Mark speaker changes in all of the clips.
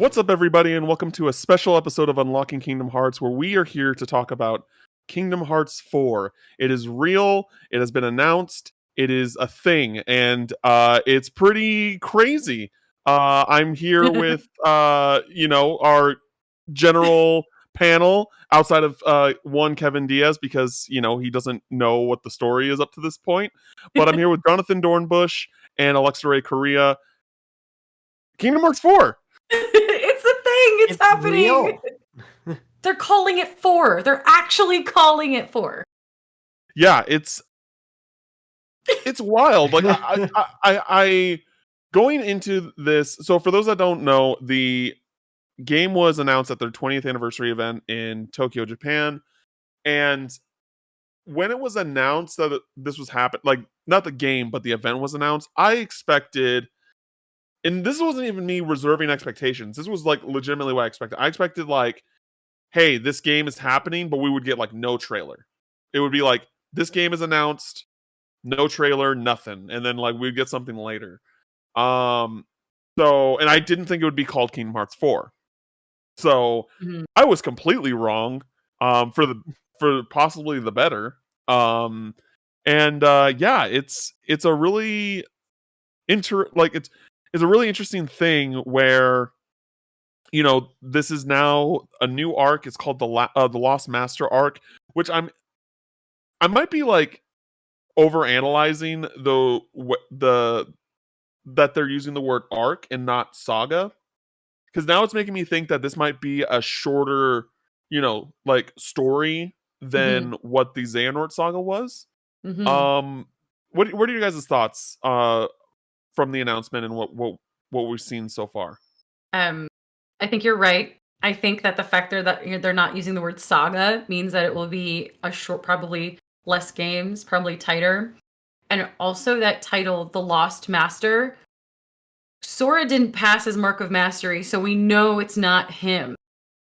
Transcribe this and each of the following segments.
Speaker 1: What's up, everybody, and welcome to a special episode of Unlocking Kingdom Hearts, where we are here to talk about Kingdom Hearts 4. It is real, it has been announced, it is a thing, and it's pretty crazy. I'm here with, our general panel, outside of one Kevin Diaz, because, he doesn't know what the story is up to this point. But I'm here with Jonathon Dornbush and Alexa Ray Correa. Kingdom Hearts 4!
Speaker 2: It's a thing. It's happening.
Speaker 3: Real.
Speaker 2: They're calling it 4. They're actually calling it 4.
Speaker 1: Yeah, it's wild. Like I going into this. So for those that don't know, the game was announced at their 20th anniversary event in Tokyo, Japan, and when it was announced that this was happening, like not the game, but the event was announced, I expected. And this wasn't even me reserving expectations. This was like legitimately what I expected. I expected like, hey, this game is happening, but we would get like no trailer. It would be like, this game is announced, no trailer, nothing. And then like we'd get something later. And I didn't think it would be called Kingdom Hearts 4. So I was completely wrong. For possibly the better. It's a really it's a really interesting thing where this is now a new arc. It's called the Lost Master arc, which I might be like overanalyzing the that they're using the word arc and not saga, because now it's making me think that this might be a shorter like story than what the Xehanort saga was. What are you guys' thoughts from the announcement and what we've seen so far?
Speaker 2: I think you're right. I think that the fact that they're not using the word saga means that it will be a short, probably less games, probably tighter. And also that title, The Lost Master, Sora didn't pass his Mark of Mastery, so we know it's not him.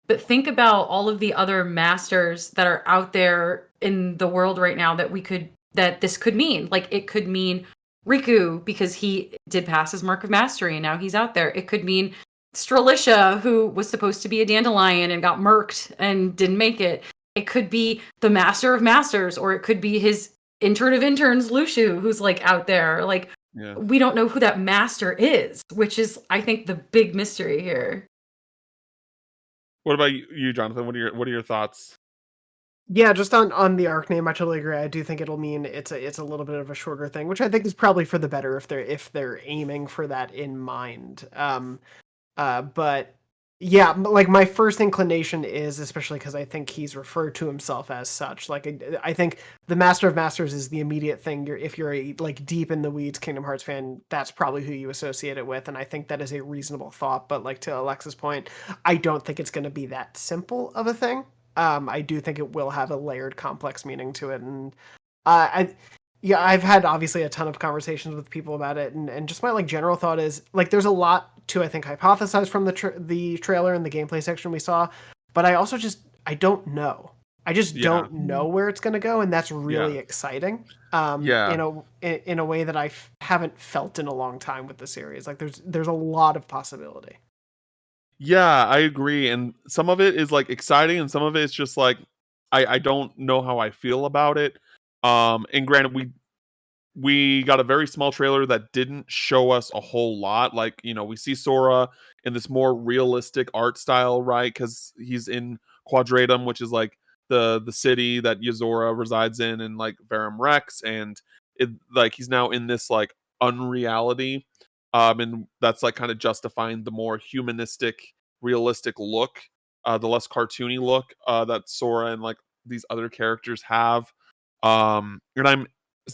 Speaker 2: But think about all of the other masters that are out there in the world right now that this could mean. Like, it could mean Riku, because he did pass his Mark of Mastery and now he's out there. It could mean Stralizia, who was supposed to be a dandelion and got murked and didn't make it. It could be the Master of Masters, or it could be his intern of interns, Lushu, who's like out there. Like, we don't know who that master is, which is, I think, the big mystery here.
Speaker 1: What about you, Jonathon? What are your thoughts?
Speaker 3: Yeah, just on the arc name, I totally agree. I do think it'll mean it's a little bit of a shorter thing, which I think is probably for the better if they're aiming for that in mind. But yeah, like my first inclination is, especially because I think he's referred to himself as such. Like I think the Master of Masters is the immediate thing. If you're a like deep in the weeds Kingdom Hearts fan, that's probably who you associate it with, and I think that is a reasonable thought. But like to Alexa's point, I don't think it's going to be that simple of a thing. I do think it will have a layered, complex meaning to it, and I've had obviously a ton of conversations with people about it, and just my like general thought is like there's a lot to I think hypothesize from the trailer and the gameplay section we saw, but I also I don't know. I just don't know where it's going to go, and that's really exciting. In a way that I haven't felt in a long time with the series. Like there's a lot of possibility.
Speaker 1: Yeah, I agree, and some of it is like exciting, and some of it is just like I don't know how I feel about it. And granted, we got a very small trailer that didn't show us a whole lot. Like, we see Sora in this more realistic art style, right? Because he's in Quadratum, which is like the city that Yozora resides in, and like Verum Rex, and it like he's now in this like unreality. And that's like kind of justifying the more humanistic, realistic look, the less cartoony look that Sora and like these other characters have. And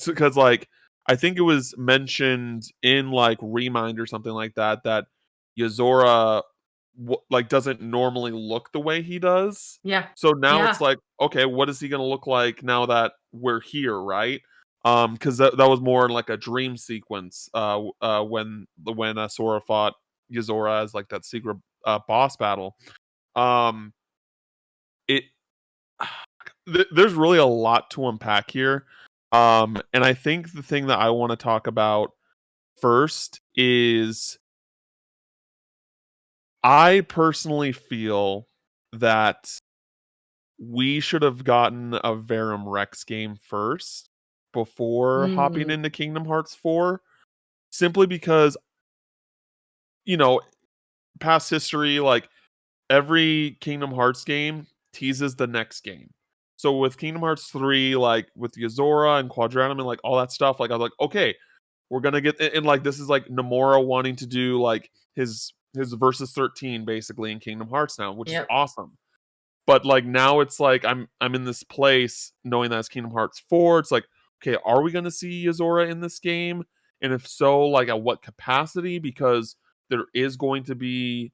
Speaker 1: because like I think it was mentioned in like Remind or something like that Yozora like doesn't normally look the way he does.
Speaker 2: Yeah.
Speaker 1: So now it's like, okay, what is he gonna look like now that we're here, right? Because that was more like a dream sequence. When Sora fought Yozora as like that secret boss battle. It there's really a lot to unpack here. And I think the thing that I want to talk about first is I personally feel that we should have gotten a Verum Rex game first before hopping
Speaker 2: Mm,
Speaker 1: into Kingdom Hearts 4, simply because, you know, past history, like every Kingdom Hearts game teases the next game. So with Kingdom Hearts 3, like with Yozora and Quadratum and like all that stuff, like I was like, okay, we're gonna get and like this is like Nomura wanting to do like his versus 13 basically in Kingdom Hearts now, which is
Speaker 2: yep.
Speaker 1: awesome. But like now it's like I'm in this place knowing that it's Kingdom Hearts 4. It's like, okay, are we gonna see Yozora in this game? And if so, like at what capacity? Because there is going to be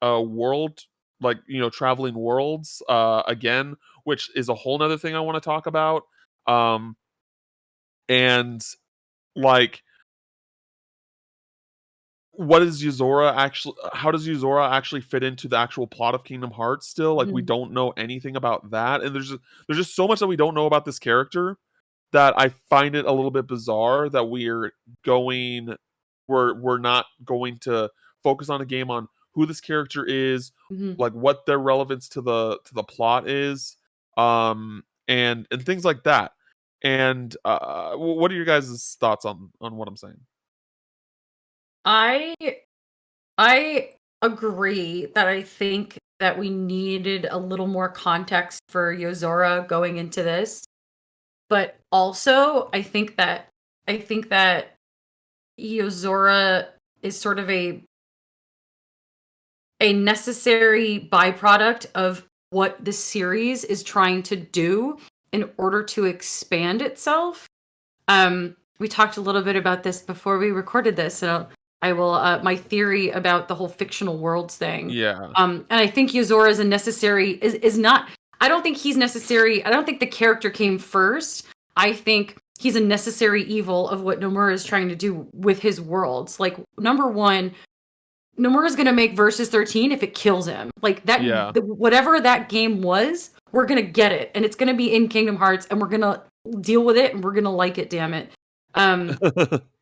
Speaker 1: a world, like, traveling worlds again, which is a whole nother thing I want to talk about. And like what is Yozora actually how does Yozora actually fit into the actual plot of Kingdom Hearts still? Like we
Speaker 2: Mhm.
Speaker 1: don't know anything about that. And there's just so much that we don't know about this character that I find it a little bit bizarre that we're not going to focus on a game on who this character is,
Speaker 2: Mhm.
Speaker 1: like what their relevance to the plot is, and things like that. And what are your guys' thoughts on what I'm saying?
Speaker 2: I I agree that I think that we needed a little more context for Yozora going into this, but also I think that Yozora is sort of a necessary byproduct of what the series is trying to do in order to expand itself. We talked a little bit about this before we recorded this, and I will my theory about the whole fictional worlds thing.
Speaker 1: Yeah.
Speaker 2: And I think Yozora is a necessary is not. I don't think he's necessary. I don't think the character came first. I think he's a necessary evil of what Nomura is trying to do with his worlds. Like number one, Nomura's gonna make Versus 13 if it kills him. Like that,
Speaker 1: Yeah.
Speaker 2: whatever that game was, we're gonna get it, and it's gonna be in Kingdom Hearts, and we're gonna deal with it, and we're gonna like it. Damn it. Um,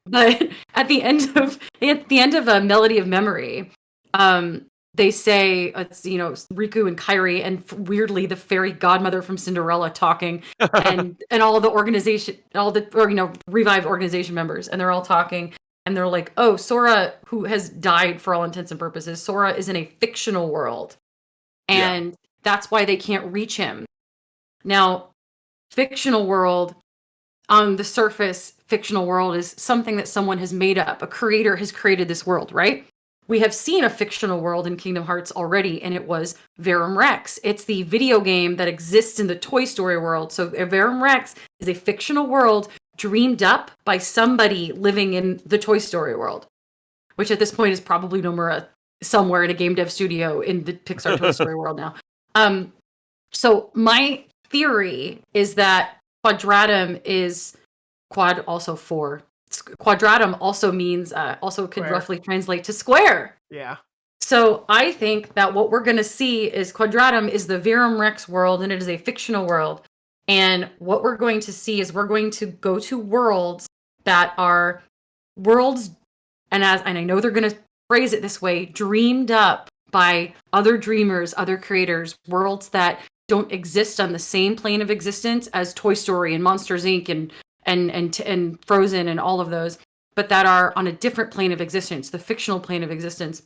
Speaker 2: but at the end of a Melody of Memory, um, they say it's Riku and Kairi, and weirdly the fairy godmother from Cinderella talking, and all the organization, all the revived organization members, and they're all talking, and they're like, "Oh, Sora, who has died for all intents and purposes, Sora is in a fictional world,
Speaker 1: Yeah.
Speaker 2: and that's why they can't reach him." Now, fictional world on the surface, fictional world is something that someone has made up. A creator has created this world, right? We have seen a fictional world in Kingdom Hearts already, and it was Verum Rex. It's the video game that exists in the Toy Story world. So Verum Rex is a fictional world dreamed up by somebody living in the Toy Story world, which at this point is probably Nomura somewhere in a game dev studio in the Pixar Toy Story world now. So my theory is that Quadratum is quad also four. Quadratum also means also could
Speaker 3: Square.
Speaker 2: roughly translate to square.
Speaker 3: Yeah.
Speaker 2: So I think that what we're going to see is Quadratum is the Verum Rex world, and it is a fictional world. And what we're going to see is we're going to go to worlds that are worlds, and I know they're going to phrase it this way, dreamed up by other dreamers, other creators, worlds that don't exist on the same plane of existence as Toy Story and Monsters Inc. and Frozen and all of those, but that are on a different plane of existence, the fictional plane of existence.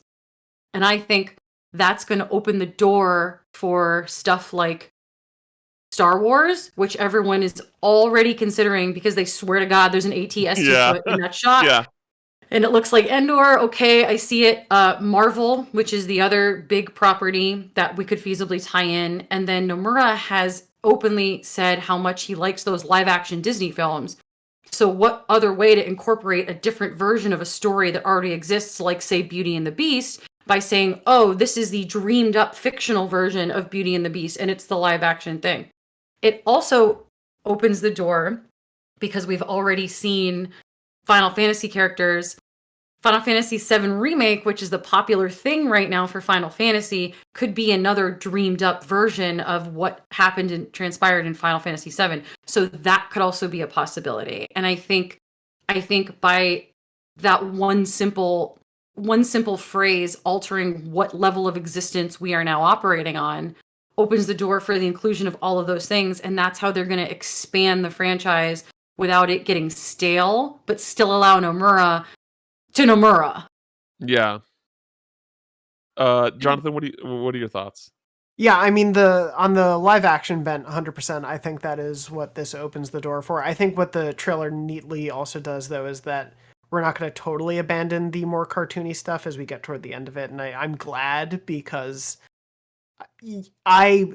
Speaker 2: And I think that's going to open the door for stuff like Star Wars, which everyone is already considering because they swear to God there's an AT-ST
Speaker 1: Yeah.
Speaker 2: foot in that shot.
Speaker 1: Yeah.
Speaker 2: And it looks like Endor. Okay, I see it. Marvel, which is the other big property that we could feasibly tie in. And then Nomura has openly said how much he likes those live action Disney films. So what other way to incorporate a different version of a story that already exists, like say Beauty and the Beast, by saying, oh, this is the dreamed up fictional version of Beauty and the Beast, and it's the live action thing. It also opens the door because we've already seen Final Fantasy characters. Final Fantasy VII Remake, which is the popular thing right now for Final Fantasy, could be another dreamed up version of what happened and transpired in Final Fantasy VII. So that could also be a possibility. And I think by that one simple one simple phrase altering what level of existence we are now operating on opens the door for the inclusion of all of those things. And that's how they're going to expand the franchise without it getting stale, but still allow Nomura to Nomura.
Speaker 1: Yeah. Jonathan, what are your thoughts?
Speaker 3: Yeah, I mean on the live action bent 100%, I think that is what this opens the door for. I think what the trailer neatly also does though is that we're not going to totally abandon the more cartoony stuff as we get toward the end of it, and I'm glad because I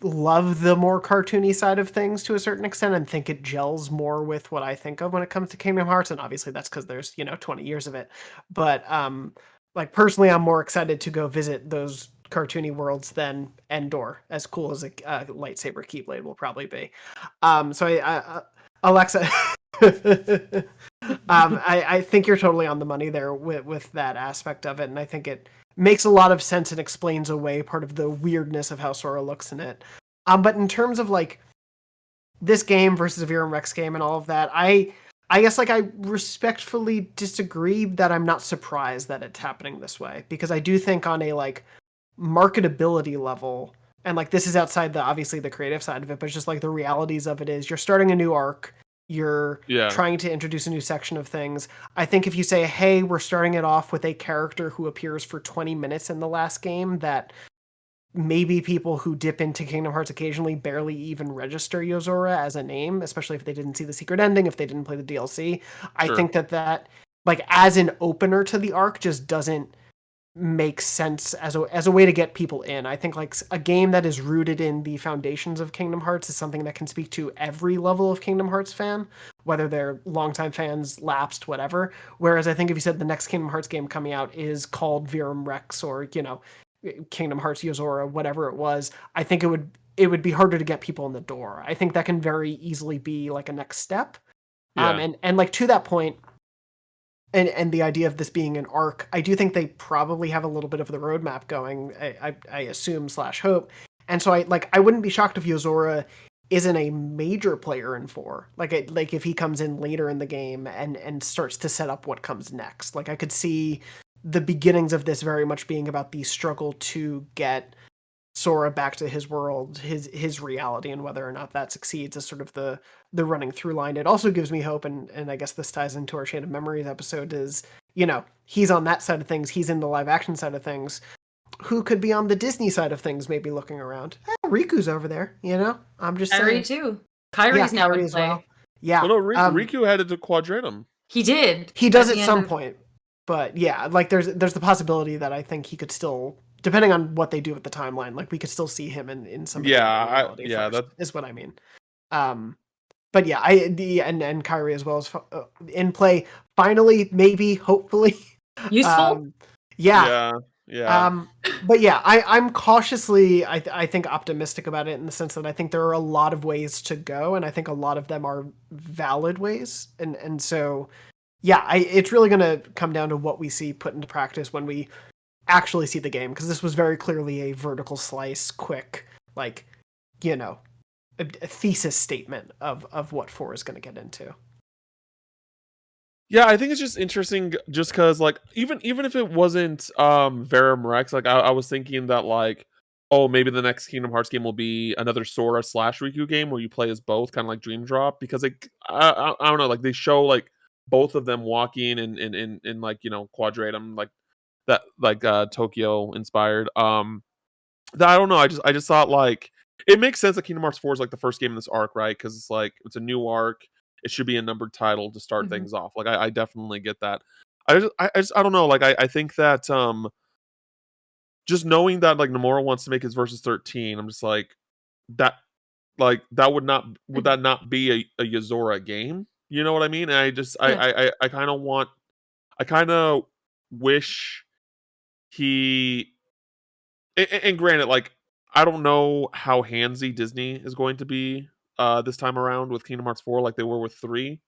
Speaker 3: love the more cartoony side of things to a certain extent and think it gels more with what I think of when it comes to Kingdom Hearts, and obviously that's because there's 20 years of it. But like personally, I'm more excited to go visit those cartoony worlds than Endor, as cool as a lightsaber keyblade will probably be. So Alexa, I think you're totally on the money there with that aspect of it, and I think it makes a lot of sense and explains away part of the weirdness of how Sora looks in it. But in terms of like this game versus a Virum Rex game and all of that, I guess like I respectfully disagree that I'm not surprised that it's happening this way, because I do think on a like marketability level, and like this is outside the obviously the creative side of it, but it's just like the realities of it is you're starting a new arc, you're trying to introduce a new section of things. I think if you say, hey, we're starting it off with a character who appears for 20 minutes in the last game, that maybe people who dip into Kingdom Hearts occasionally barely even register Yozora as a name, especially if they didn't see the secret ending, if they didn't play the DLC. I think that like as an opener to the arc just doesn't makes sense as a way to get people in. I think like a game that is rooted in the foundations of Kingdom Hearts is something that can speak to every level of Kingdom Hearts fan, whether they're longtime fans, lapsed, whatever. Whereas I think if you said the next Kingdom Hearts game coming out is called Virum Rex or, Kingdom Hearts Yozora, whatever it was, I think it would be harder to get people in the door. I think that can very easily be like a next step. And like to that point, and the idea of this being an arc, I do think they probably have a little bit of the roadmap going, I assume / hope. And so I wouldn't be shocked if Yozora isn't a major player in 4. Like if he comes in later in the game and starts to set up what comes next. Like I could see the beginnings of this very much being about the struggle to get Sora back to his world, his reality, and whether or not that succeeds is sort of the running through line. It also gives me hope, and I guess this ties into our Chain of Memories episode, is, he's on that side of things, he's in the live action side of things. Who could be on the Disney side of things, maybe looking around? Riku's over there, I'm just saying.
Speaker 2: Kairi too. Kairi's now in
Speaker 3: as
Speaker 2: play.
Speaker 3: well. Yeah.
Speaker 1: Well, no, Riku headed to Quadratum.
Speaker 2: He did.
Speaker 3: He does at some point. But yeah, like there's the possibility that I think he could still, depending on what they do with the timeline, like we could still see him in some reality that is what I mean. But yeah, and Kairi as well as in play. Finally, maybe, hopefully,
Speaker 2: useful.
Speaker 1: Yeah.
Speaker 3: But yeah, I'm cautiously, I think, optimistic about it in the sense that I think there are a lot of ways to go, and I think a lot of them are valid ways, and so yeah, it's really going to come down to what we see put into practice when we actually see the game, because this was very clearly a vertical slice, quick, like, a thesis statement of what 4 is going to get into.
Speaker 1: Yeah, I think it's just interesting just because, like, even if it wasn't Verum Rex, like, I was thinking that, like, oh, maybe the next Kingdom Hearts game will be another Sora / Riku game where you play as both, kind of like Dream Drop, because, like, I don't know, like, they show, like, both of them walking in like, Quadratum, like, that, like, Tokyo inspired. That I don't know, I just thought, like, it makes sense that Kingdom Hearts 4 is, like, the first game in this arc, right? Because it's, like, it's a new arc. It should be a numbered title to start things off. Like, I definitely get that. I don't know. Like, I think that just knowing that, like, Nomura wants to make his Versus 13, I'm just like, that would that not be a Yozora game? You know what I mean? And I kind of wish he. And granted, like, I don't know how handsy Disney is going to be this time around with Kingdom Hearts 4 like they were with 3.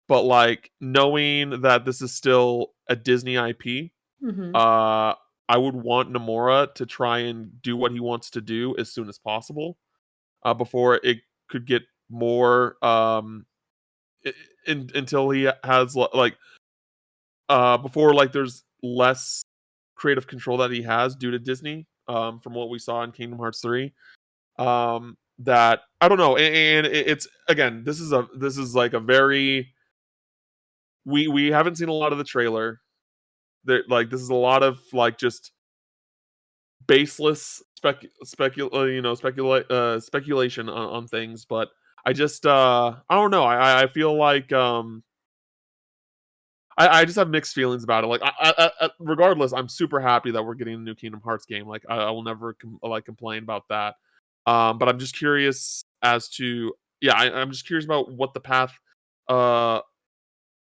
Speaker 1: But, like, knowing that this is still a Disney IP, I would want Nomura to try and do what he wants to do as soon as possible before it could get more until he has, like, before like there's less creative control that he has due to Disney, from what we saw in Kingdom Hearts 3. That I don't know, and it's again, this is like a very we haven't seen a lot of the trailer. There, like this is a lot of like just baseless speculation on things, but I just I don't know. I feel like I just have mixed feelings about it. Like, regardless, I'm super happy that we're getting a new Kingdom Hearts game. Like, I will never complain about that. But I'm just curious as to, yeah, I'm just curious about what the path uh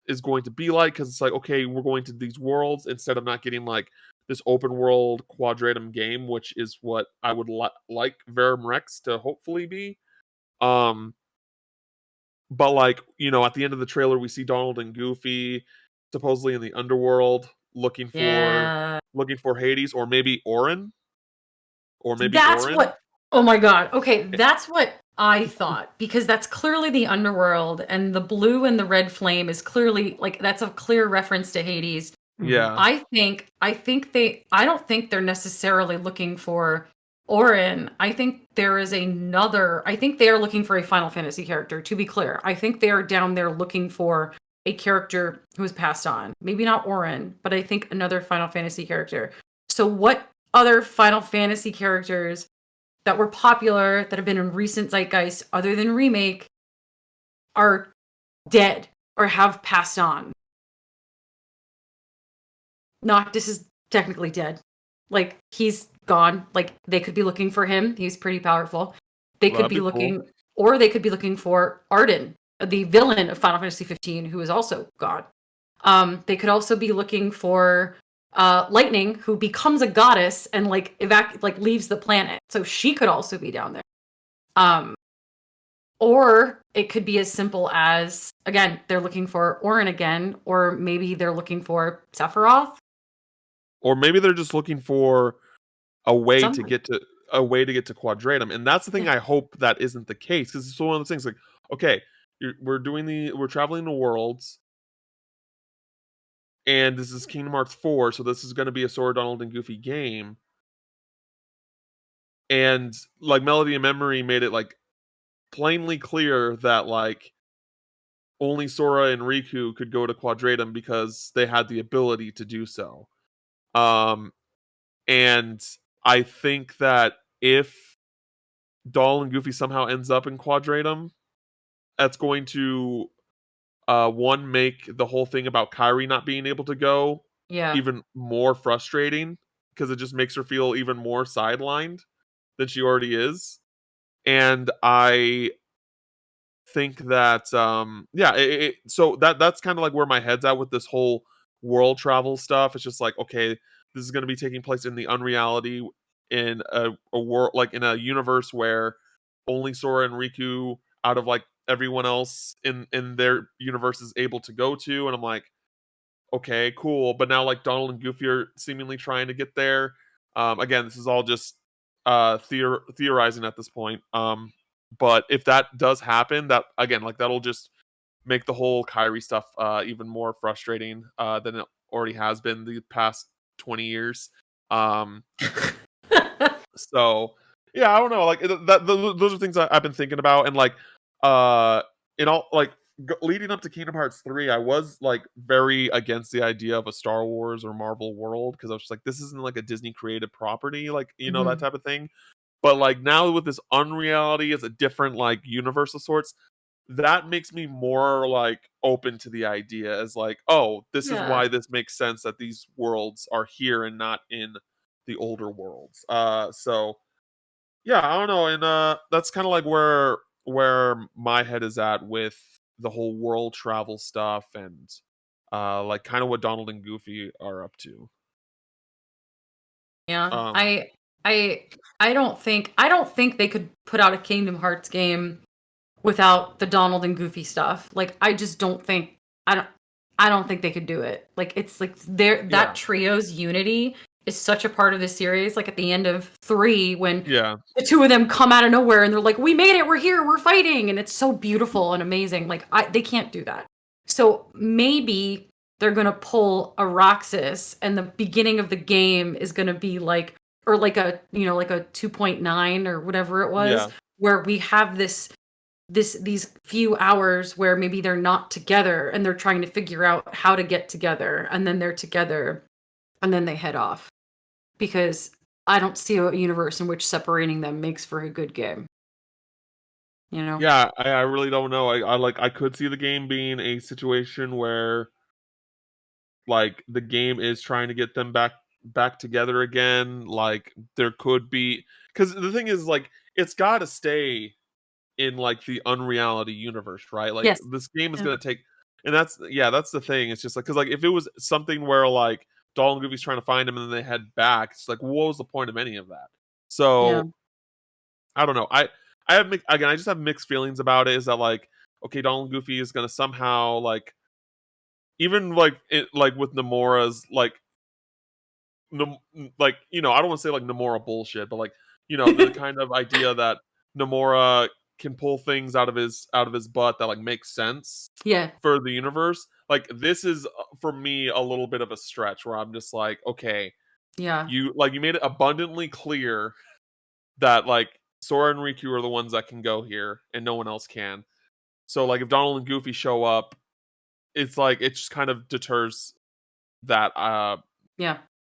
Speaker 1: is going to be like, because it's like, okay, we're going to these worlds instead of not getting like this open world quadratum game, which is what I would like Verum Rex to hopefully be. Um, but like, at the end of the trailer, we see Donald and Goofy supposedly in the underworld looking for
Speaker 2: Yeah.
Speaker 1: Hades, or maybe Orin.
Speaker 2: That's what. Oh my god. Okay, that's what I thought, because that's clearly the underworld, and the blue and the red flame is clearly like that's a clear reference to Hades.
Speaker 1: Yeah.
Speaker 2: I don't think they're necessarily looking for Orin. I think they are looking for a Final Fantasy character, to be clear. I think they are down there looking for a character who has passed on. Maybe not Orin, but I think another Final Fantasy character. So what other Final Fantasy characters that were popular, that have been in recent zeitgeist, other than remake, are dead or have passed on? Noctis is technically dead. Like, he's gone. Like, they could be looking for him. He's pretty powerful. They could be looking, cool. Or they could be looking for Arden, the villain of Final Fantasy 15, who is also gone. They could also be looking for Lightning, who becomes a goddess and like leaves the planet. So she could also be down there. Or it could be as simple as, again, they're looking for Orin again, or maybe they're looking for Sephiroth.
Speaker 1: Or maybe they're just looking for a way to get to Quadratum, and that's the thing. I hope that isn't the case, because it's one of those things. Like, okay, we're traveling to worlds, and this is Kingdom Hearts 4, so this is going to be a Sora, Donald, and Goofy game. And like Melody and Memory made it like plainly clear that like only Sora and Riku could go to Quadratum because they had the ability to do so. And I think that if Donald and Goofy somehow ends up in Quadratum, that's going to one, make the whole thing about Kairi not being able to go even more frustrating, because it just makes her feel even more sidelined than she already is. And I think that so that's kind of like where my head's at with this whole world travel stuff. It's just like, okay, this is going to be taking place in the Unreality, in a world, like in a universe where only Sora and Riku out of like everyone else in their universe is able to go to. And I'm like, okay, cool, but now like Donald and Goofy are seemingly trying to get there. Again, this is all just theorizing at this point. But if that does happen, that again, like that'll just make the whole Kairi stuff even more frustrating than it already has been the past 20 years. So yeah, I don't know. Like those are things I've been thinking about, and like in all like leading up to Kingdom Hearts 3, I was like very against the idea of a Star Wars or Marvel world, because I was just like, this isn't like a Disney created property, like that type of thing. But like now with this Unreality as a different like universe of sorts, that makes me more like open to the idea as like, oh, this is why this makes sense that these worlds are here and not in the older worlds. So yeah, I don't know, and that's kind of like where my head is at with the whole world travel stuff, and like kind of what Donald and Goofy are up to.
Speaker 2: Yeah, I don't think they could put out a Kingdom Hearts game without the Donald and Goofy stuff. Like, I just don't think I don't think they could do it. Like, it's like that trio's unity is such a part of the series. Like at the end of 3, when the two of them come out of nowhere and they're like, "We made it! We're here! We're fighting!" and it's so beautiful and amazing. Like they can't do that. So maybe they're going to pull a Roxas, and the beginning of the game is going to be like, or like a, you know, like a 2.9 or whatever it was, where we have these few hours where maybe they're not together and they're trying to figure out how to get together, and then they're together and then they head off, because I don't see a universe in which separating them makes for a good game. You know?
Speaker 1: Yeah, I really don't know. I could see the game being a situation where like the game is trying to get them back together again. Like there could be, because the thing is like it's got to stay in like the Unreality Universe, right? Like
Speaker 2: Yes.
Speaker 1: this game is gonna take, and that's the thing. It's just like, because like if it was something where like Doll and Goofy's trying to find him and then they head back, it's like what was the point of any of that? So I don't know. I have again, I just have mixed feelings about it. Is that like, okay, Doll and Goofy is gonna somehow like, even like like with Nomura's like like, you know, I don't want to say like Nomura bullshit, but like, you know, the kind of idea that Nomura can pull things out of his butt that like makes sense for the universe. Like this is for me a little bit of a stretch where I'm just like, okay, you made it abundantly clear that like Sora and Riku are the ones that can go here and no one else can. So like if Donald and Goofy show up, it's like it just kind of deters that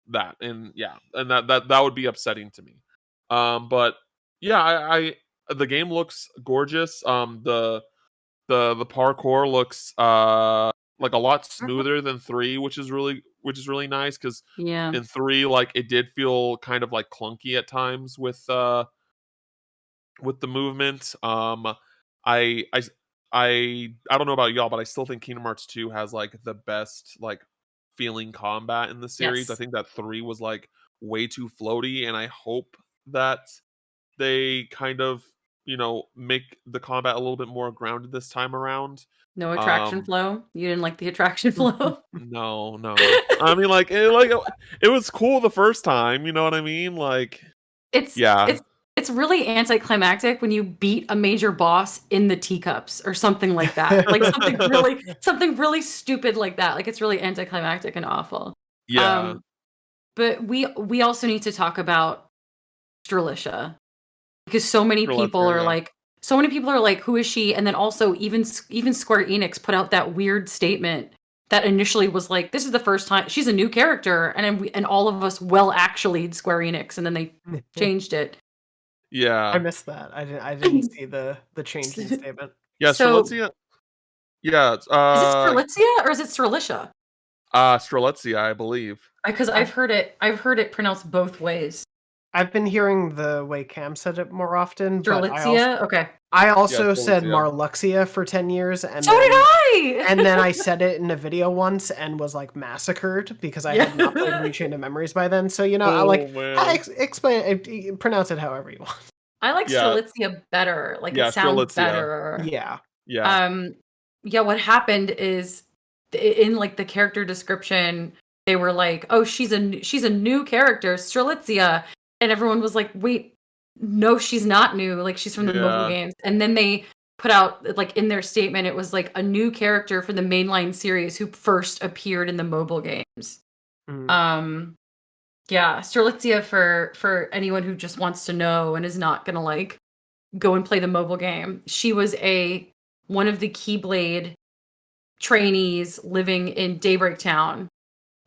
Speaker 1: that and that would be upsetting to me. But yeah, I the game looks gorgeous. The parkour looks like a lot smoother than 3, which is really nice, because in 3 like it did feel kind of like clunky at times with the movement. I don't know about y'all, but I still think Kingdom Hearts 2 has like the best like feeling combat in the series. I think that 3 was like way too floaty, and I hope that they kind of, you know, make the combat a little bit more grounded this time around.
Speaker 2: No attraction flow? You didn't like the attraction flow?
Speaker 1: No. I mean, like it was cool the first time, you know what I mean? Like
Speaker 2: it's really anticlimactic when you beat a major boss in the teacups or something like that. Like something really stupid like that. Like it's really anticlimactic and awful.
Speaker 1: Yeah.
Speaker 2: But we also need to talk about Stralicia, because so many people are like, who is she? And then also even Square Enix put out that weird statement that initially was like, this is the first time she's a new character, and all of us actually Square Enix, and then they changed it.
Speaker 1: Yeah,
Speaker 3: I missed that. I didn't see the change in statement.
Speaker 1: Yeah,
Speaker 2: so,
Speaker 1: Stralizia. Yeah,
Speaker 2: is it Stralizia or is it Stralicia?
Speaker 1: Stralizia, I believe.
Speaker 2: Because I've heard it pronounced both ways.
Speaker 3: I've been hearing the way Cam said it more often.
Speaker 2: Stralizia?
Speaker 3: I also said Marluxia for 10 years. And
Speaker 2: so did I!
Speaker 3: And then I said it in a video once and was like massacred because I had not played Rechain of Memories by then. So, you know, explain, pronounce it however you want.
Speaker 2: I like Stralizia better. Like it sounds better.
Speaker 3: Yeah.
Speaker 2: What happened is in like the character description, they were like, oh, she's a new character, Stralizia. And everyone was like, wait, no, she's not new. Like, she's from the mobile games. And then they put out, like, in their statement, it was like a new character for the mainline series who first appeared in the mobile games. Stralizia, for anyone who just wants to know and is not gonna like go and play the mobile game, she was one of the Keyblade trainees living in Daybreak Town.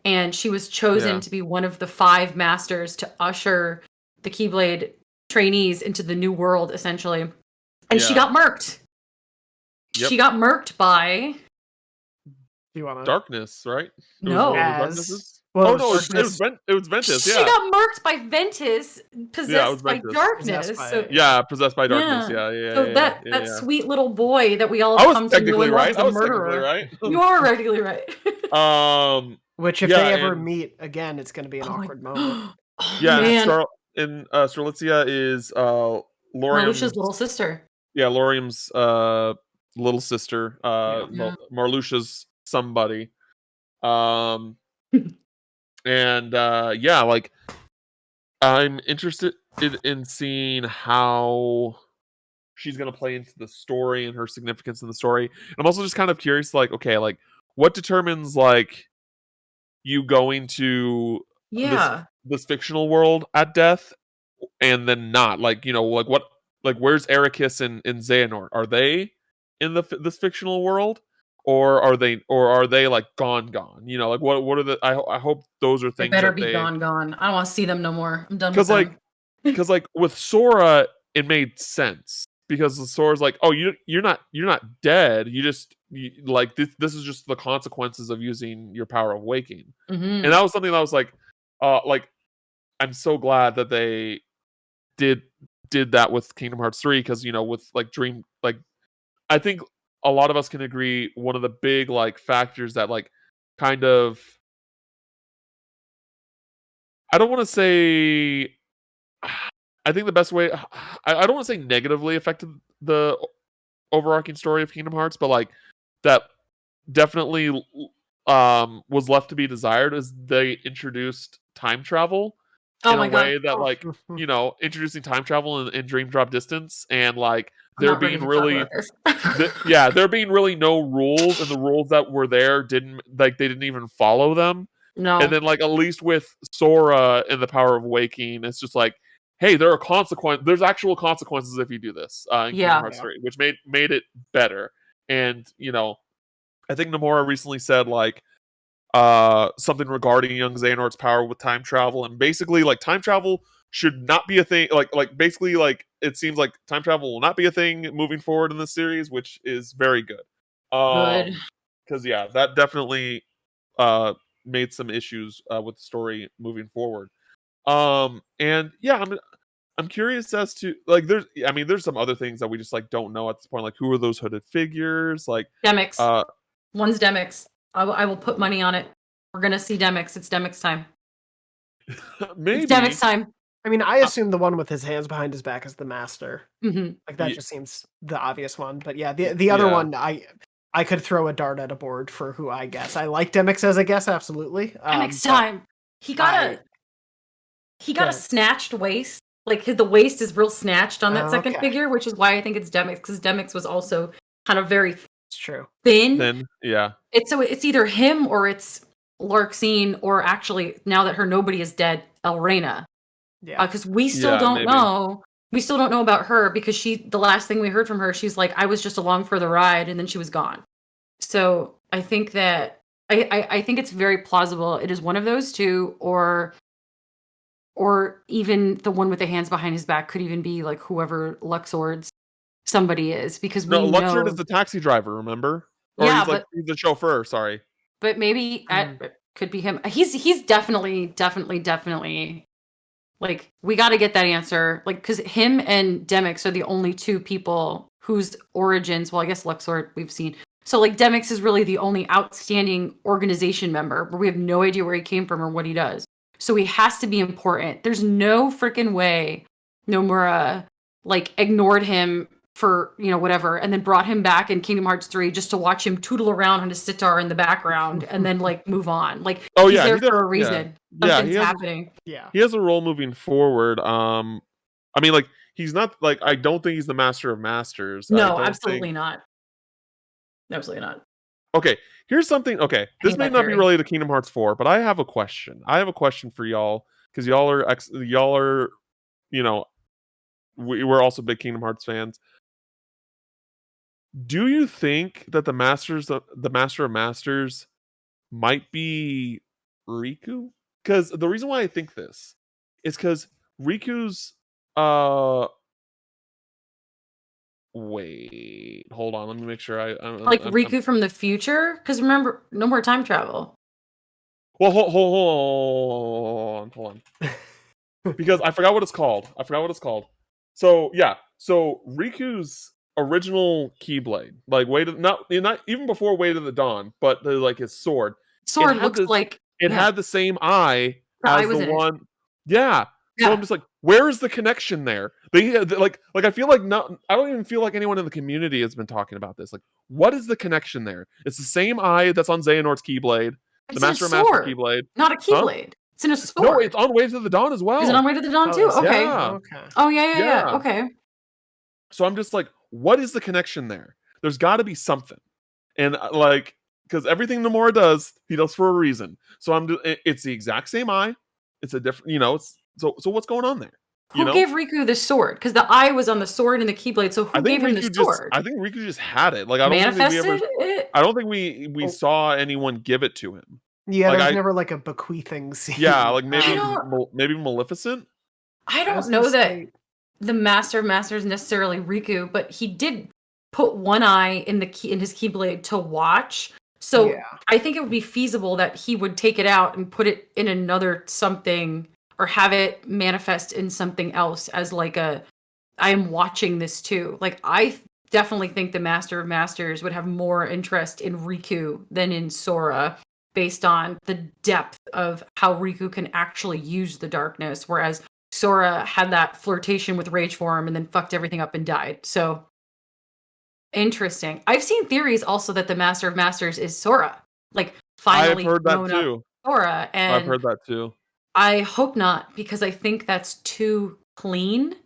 Speaker 2: And she was chosen to be one of the 5 masters to usher the Keyblade trainees into the new world, essentially. And she got murked. Yep. She got murked by
Speaker 1: Darkness, right?
Speaker 2: No.
Speaker 3: Well,
Speaker 1: it was Ventus.
Speaker 2: She got murked by Ventus, possessed by darkness.
Speaker 1: Possessed by darkness.
Speaker 2: So that sweet little boy that we all come to know and love, the murderer.
Speaker 1: Right?
Speaker 2: You are technically right.
Speaker 3: Which if they ever meet again, it's going to be an awkward moment.
Speaker 1: And Stralizia is
Speaker 2: Laurium's little sister.
Speaker 1: Yeah, Laurium's little sister. Marluxia's somebody. And like I'm interested in seeing how she's gonna play into the story and her significance in the story. And I'm also just kind of curious, like, okay, like what determines like you going to
Speaker 2: Yeah.
Speaker 1: this fictional world at death and then not like like what like where's Ericus and Xehanort? Are they in this fictional world, or are they like gone? Like what are the? I hope those are
Speaker 2: They
Speaker 1: things
Speaker 2: better
Speaker 1: that
Speaker 2: be
Speaker 1: they,
Speaker 2: gone. I don't want to see them no more. I'm done with
Speaker 1: because
Speaker 2: them.
Speaker 1: like with Sora it made sense because the Sora's like, oh, you're not dead, like this is just the consequences of using your power of waking. And that was something that was like I'm so glad that they did that with Kingdom Hearts 3, because with like Dream, like I think a lot of us can agree one of the big like factors that like kind of, I don't want to say, I think the best way, I don't want to say negatively affected the overarching story of Kingdom Hearts, but like that definitely was left to be desired as they introduced time travel
Speaker 2: Oh
Speaker 1: in a
Speaker 2: my god.
Speaker 1: way that like introducing time travel in Dream Drop Distance, and like
Speaker 2: I'm
Speaker 1: there
Speaker 2: not ready
Speaker 1: being
Speaker 2: to talk
Speaker 1: really
Speaker 2: about this.
Speaker 1: there being really no rules, and the rules that were there didn't, like, they didn't even follow them. And
Speaker 2: No.
Speaker 1: then like at least with Sora and the Power of Waking, it's just like, hey, there's actual consequences if you do this in Kingdom
Speaker 2: Yeah.
Speaker 1: Hearts 3, which made it better. And I think Nomura recently said like something regarding young Xehanort's power with time travel, and basically like time travel should not be a thing, like basically like it seems like time travel will not be a thing moving forward in this series, which is very good.
Speaker 2: Good.
Speaker 1: Because yeah, that definitely made some issues with the story moving forward. And yeah, I'm curious as to like there's some other things that we just like don't know at this point, like who are those hooded figures, like
Speaker 2: Demix. One's Demix. I will put money on it. We're gonna see Demix. It's Demix time.
Speaker 1: maybe
Speaker 2: It's Demix time.
Speaker 3: I mean, I assume the one with his hands behind his back is the master.
Speaker 2: Mm-hmm.
Speaker 3: Like that just seems the obvious one. But yeah, the other one, I could throw a dart at a board for who I guess. I like Demix as a guess, absolutely.
Speaker 2: Demix time. He got a snatched waist. Like the waist is real snatched on that second figure, which is why I think it's Demix, because Demix was also kind of very thin.
Speaker 1: Then yeah.
Speaker 2: It's either him or it's Larxene, or actually, now that her nobody is dead, Elrena. Yeah. Because we still don't know. We still don't know about her, because the last thing we heard from her, she's like, I was just along for the ride, and then she was gone. So I think that I think it's very plausible. It is one of those two, or even the one with the hands behind his back could even be like whoever Luxord's somebody is, because we know
Speaker 1: Luxord is the taxi driver, remember? Or he's the chauffeur, sorry.
Speaker 2: But maybe that could be him. He's definitely like, we got to get that answer, like, because him and Demix are the only two people whose origins, well, I guess Luxord we've seen. So like Demix is really the only outstanding organization member, but we have no idea where he came from or what he does. So he has to be important. There's no freaking way Nomura like ignored him for whatever, and then brought him back in Kingdom Hearts 3 just to watch him tootle around on his sitar in the background and then like move on. Like, he's there for a reason. Something's happening.
Speaker 1: He has a role moving forward. I mean, like, he's not like, I don't think he's the Master of Masters.
Speaker 2: No, absolutely not. Absolutely not.
Speaker 1: Okay, here's something. Okay, this may not be related to Kingdom Hearts 4, but I have a question. I have a question for y'all, because y'all are we're also big Kingdom Hearts fans. Do you think that the Master of Masters might be Riku? Because the reason why I think this is because Riku's wait, hold on, let me make sure
Speaker 2: Riku from the future, because remember, no more time travel.
Speaker 1: Well, hold on. Because I forgot what it's called. So yeah, so Riku's original Keyblade, like not even before Way to the Dawn, but like his sword.
Speaker 2: Sword looks like
Speaker 1: it had the same eye as the one. Yeah. So I'm just like, where is the connection there? They like I feel like I don't even feel like anyone in the community has been talking about this. Like, what is the connection there? It's the same eye that's on Xehanort's Keyblade, the Master Keyblade,
Speaker 2: not a Keyblade. Huh? It's in a sword.
Speaker 1: No, it's on Way to the Dawn as well.
Speaker 2: Is it on Way to the Dawn too? Okay.
Speaker 1: Yeah.
Speaker 2: Oh yeah. Okay.
Speaker 1: So I'm just like, what is the connection there? There's got to be something, and like, because everything Nomura does, he does for a reason. So it's the exact same eye. It's a different, it's so what's going on there?
Speaker 2: Who gave Riku the sword? Because the eye was on the sword and the Keyblade. So who gave him the sword?
Speaker 1: I think Riku just had it. Like I don't
Speaker 2: Manifested
Speaker 1: think
Speaker 2: it?
Speaker 1: I don't think we saw anyone give it to him.
Speaker 3: Yeah, there was never like a bequeathing scene.
Speaker 1: Yeah, like maybe Maleficent.
Speaker 2: I don't know that the Master of Masters necessarily Riku, but he did put one eye in his Keyblade to watch. So I think it would be feasible that he would take it out and put it in another something, or have it manifest in something else as like I am watching this too. Like I definitely think the Master of Masters would have more interest in Riku than in Sora, based on the depth of how Riku can actually use the darkness, whereas Sora had that flirtation with rage form and then fucked everything up and died. So interesting. I've seen theories also that the Master of Masters is Sora. Like finally
Speaker 1: I've heard that too.
Speaker 2: Sora, and
Speaker 1: I've heard that too.
Speaker 2: I hope not, because I think that's too clean.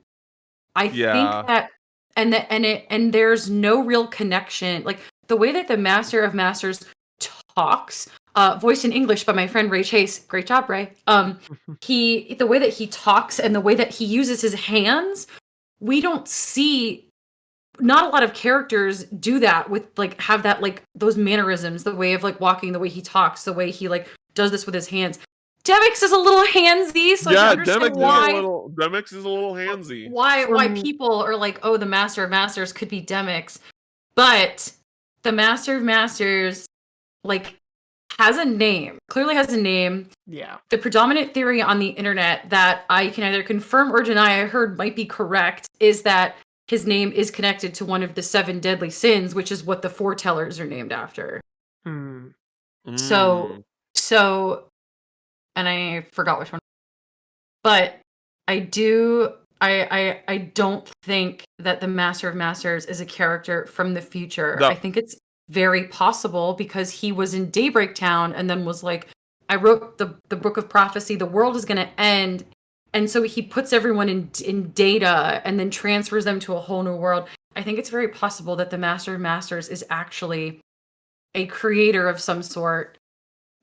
Speaker 2: I think that and there's no real connection. Like the way that the Master of Masters talks, voiced in English by my friend Ray Chase. Great job, Ray. The way that he talks and the way that he uses his hands, we don't see. Not a lot of characters do that with like have that like those mannerisms, the way of like walking, the way he talks, the way he like does this with his hands. Demix is a little handsy, so I can understand why
Speaker 1: Demix is a little handsy.
Speaker 2: Why people are like, oh, the Master of Masters could be Demix, but the Master of Masters like clearly has a name.
Speaker 3: Yeah.
Speaker 2: The predominant theory on the internet that I can either confirm or deny I heard might be correct is that his name is connected to one of the 7 deadly sins, which is what the foretellers are named after. So, and I forgot which one. But I don't think that the Master of Masters is a character from the future. No. I think it's very possible because he was in Daybreak Town and then was like, I wrote the Book of Prophecy, the world is going to end. And so he puts everyone in data and then transfers them to a whole new world. I think it's very possible that the Master of Masters is actually a creator of some sort.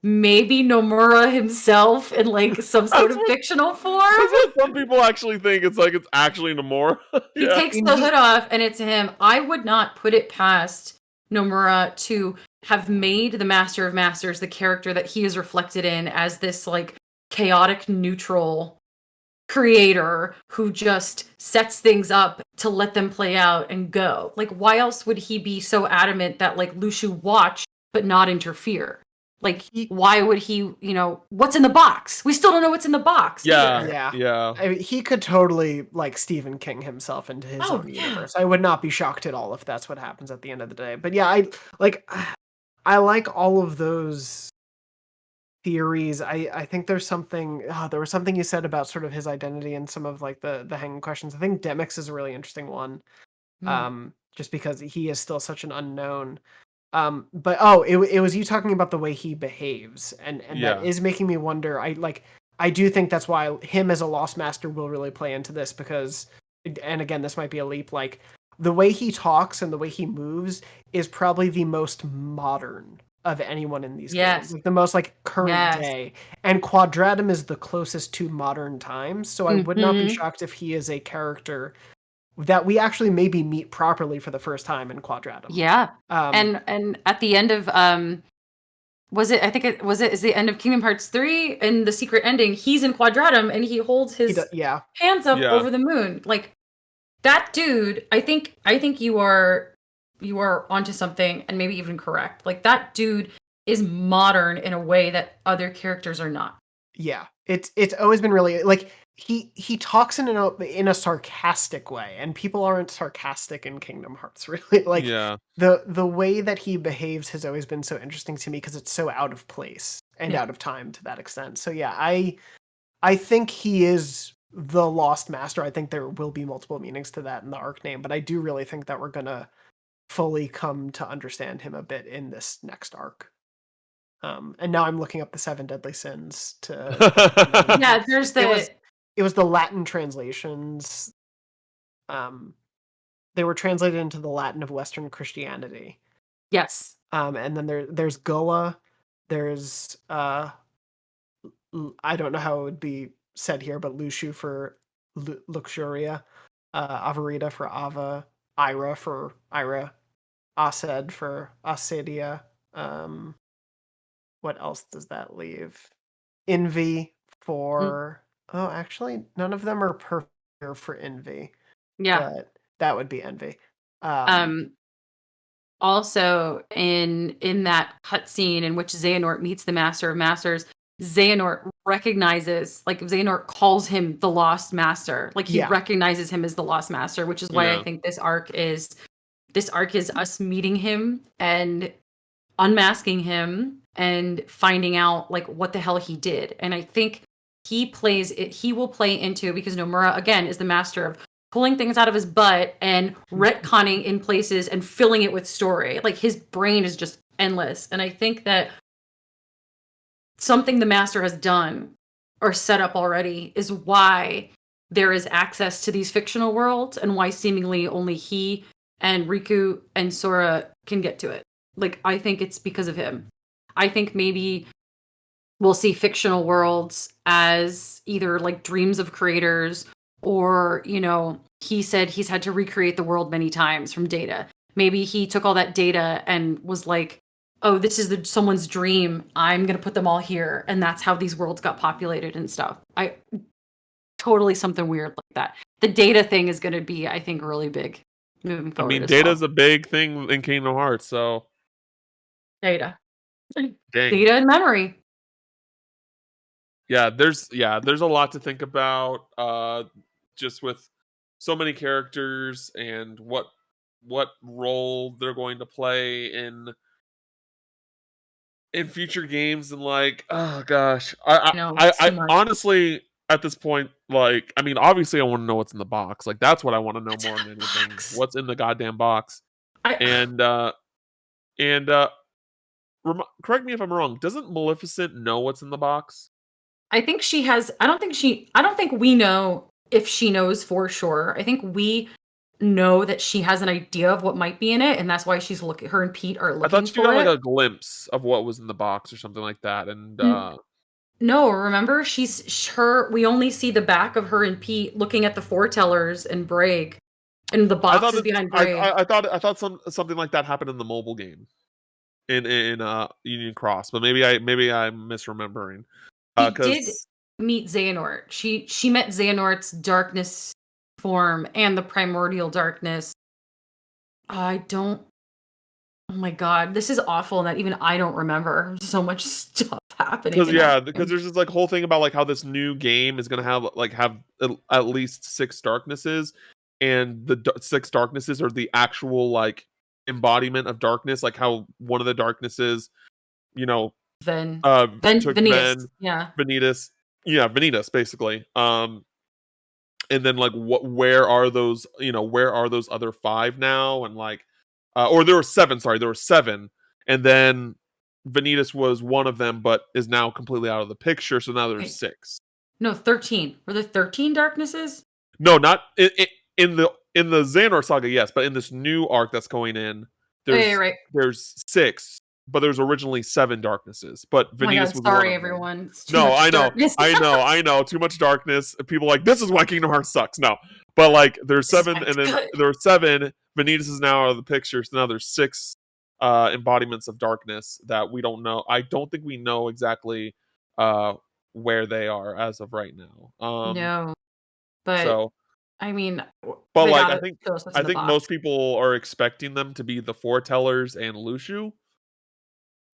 Speaker 2: Maybe Nomura himself in like some sort of fictional form.
Speaker 1: That's what some people actually think. It's like it's actually Nomura.
Speaker 2: He takes the hood off and it's him. I would not put it past Nomura to have made the Master of Masters the character that he is reflected in as this like chaotic neutral creator who just sets things up to let them play out and go. Like, why else would he be so adamant that like Lushu watch but not interfere? Like, why would he, what's in the box? We still don't know what's in the box.
Speaker 1: Yeah.
Speaker 3: I mean, he could totally like Stephen King himself into his own universe. I would not be shocked at all if that's what happens at the end of the day. But yeah, I like all of those theories. I think there's something there was something you said about sort of his identity and some of like the hanging questions. I think Demix is a really interesting one. Just because he is still such an unknown. But it was you talking about the way he behaves and that is making me wonder. I do think that's why him as a Lost Master will really play into this, because, and again, this might be a leap, like the way he talks and the way he moves is probably the most modern of anyone in these games. Like the most like current day. And Quadratum is the closest to modern times. So I would not be shocked if he is a character that we actually maybe meet properly for the first time in Quadratum.
Speaker 2: Yeah. And at the end of is the end of Kingdom Hearts 3 in the secret ending, he's in Quadratum and he holds his hands up over the moon. Like that dude, I think you are onto something, and maybe even correct. Like that dude is modern in a way that other characters are not.
Speaker 3: Yeah. It's always been really like he talks in a sarcastic way, and people aren't sarcastic in Kingdom Hearts, really. Like the way that he behaves has always been so interesting to me because it's so out of place and out of time to that extent. So yeah, I think he is the Lost Master. I think there will be multiple meanings to that in the arc name, but I do really think that we're gonna fully come to understand him a bit in this next arc. And now I'm looking up the 7 deadly sins to
Speaker 2: there's
Speaker 3: it was the Latin translations. They were translated into the Latin of Western Christianity.
Speaker 2: Yes.
Speaker 3: And then there's Goa. There's I don't know how it would be said here, but Lushu for Luxuria, Avarita for Ava, Ira for Ira, Ased for Asedia. What else does that leave? Envy for actually none of them are perfect for Envy,
Speaker 2: Yeah.
Speaker 3: but that would be Envy.
Speaker 2: Also in that cutscene in which Xehanort meets the Master of Masters, Xehanort recognizes, like Xehanort calls him the Lost Master. Like he recognizes him as the Lost Master, which is why I think this arc is us meeting him and unmasking him and finding out like what the hell he did. And I think he will play into, because Nomura again is the master of pulling things out of his butt and retconning in places and filling it with story. Like his brain is just endless. And I think that something the master has done or set up already is why there is access to these fictional worlds and why seemingly only he and Riku and Sora can get to it. Like, I think it's because of him. I think maybe we'll see fictional worlds as either like dreams of creators or, you know, he said he's had to recreate the world many times from data. Maybe he took all that data and was like, oh, this is someone's dream. I'm going to put them all here. And that's how these worlds got populated and stuff. Totally something weird like that. The data thing is going to be, I think, really big moving forward.
Speaker 1: I mean, data's a big thing in Kingdom Hearts, so.
Speaker 2: Data.
Speaker 1: Dang.
Speaker 2: Data and memory.
Speaker 1: Yeah, there's a lot to think about, just with so many characters and what role they're going to play in future games, and like, oh gosh, I honestly at this point, like, I mean, obviously I want to know what's in the box. Like, that's what I want to know more than anything. What's in the goddamn box? And correct me if I'm wrong. Doesn't Maleficent know what's in the box?
Speaker 2: I think she has. I don't think we know if she knows for sure. I think we know that she has an idea of what might be in it, and that's why she's looking. Her and Pete are looking. I thought
Speaker 1: she got like a glimpse of what was in the box or something like that, and.
Speaker 2: No, remember, we only see the back of her and Pete looking at the foretellers and Braig, and the box is behind Braig.
Speaker 1: I thought something like that happened in the mobile game, in Union Cross, but maybe I'm misremembering.
Speaker 2: He did meet Xehanort. She met Xehanort's darkness form and the primordial darkness. Oh my god, this is awful that even I don't remember so much stuff happening.
Speaker 1: Because there's this like whole thing about like how this new game is gonna have at least 6 darknesses, and the 6 darknesses are the actual like embodiment of darkness, like how one of the darknesses, you know, took
Speaker 2: Vanitas.
Speaker 1: Vanitas basically. And then like where are those other 5 now, and like or there were 7, there were 7, and then Vanitas was one of them, but is now completely out of the picture, so now there's 6.
Speaker 2: No, 13. Were there 13 darknesses?
Speaker 1: No, not in the Xehanort saga, yes, but in this new arc that's going in, there's 6, but there's originally 7 darknesses. But Vanitas was
Speaker 2: sorry, everyone.
Speaker 1: No, I know, I know. Too much darkness. People are like, this is why Kingdom Hearts sucks. No, but like there's 7, and then there were 7. Vanitas is now out of the picture, so now there's 6 embodiments of darkness that we don't know. I don't think we know exactly where they are as of right now.
Speaker 2: No, but
Speaker 1: so
Speaker 2: I mean,
Speaker 1: but like I think most people are expecting them to be the foretellers and Lushu.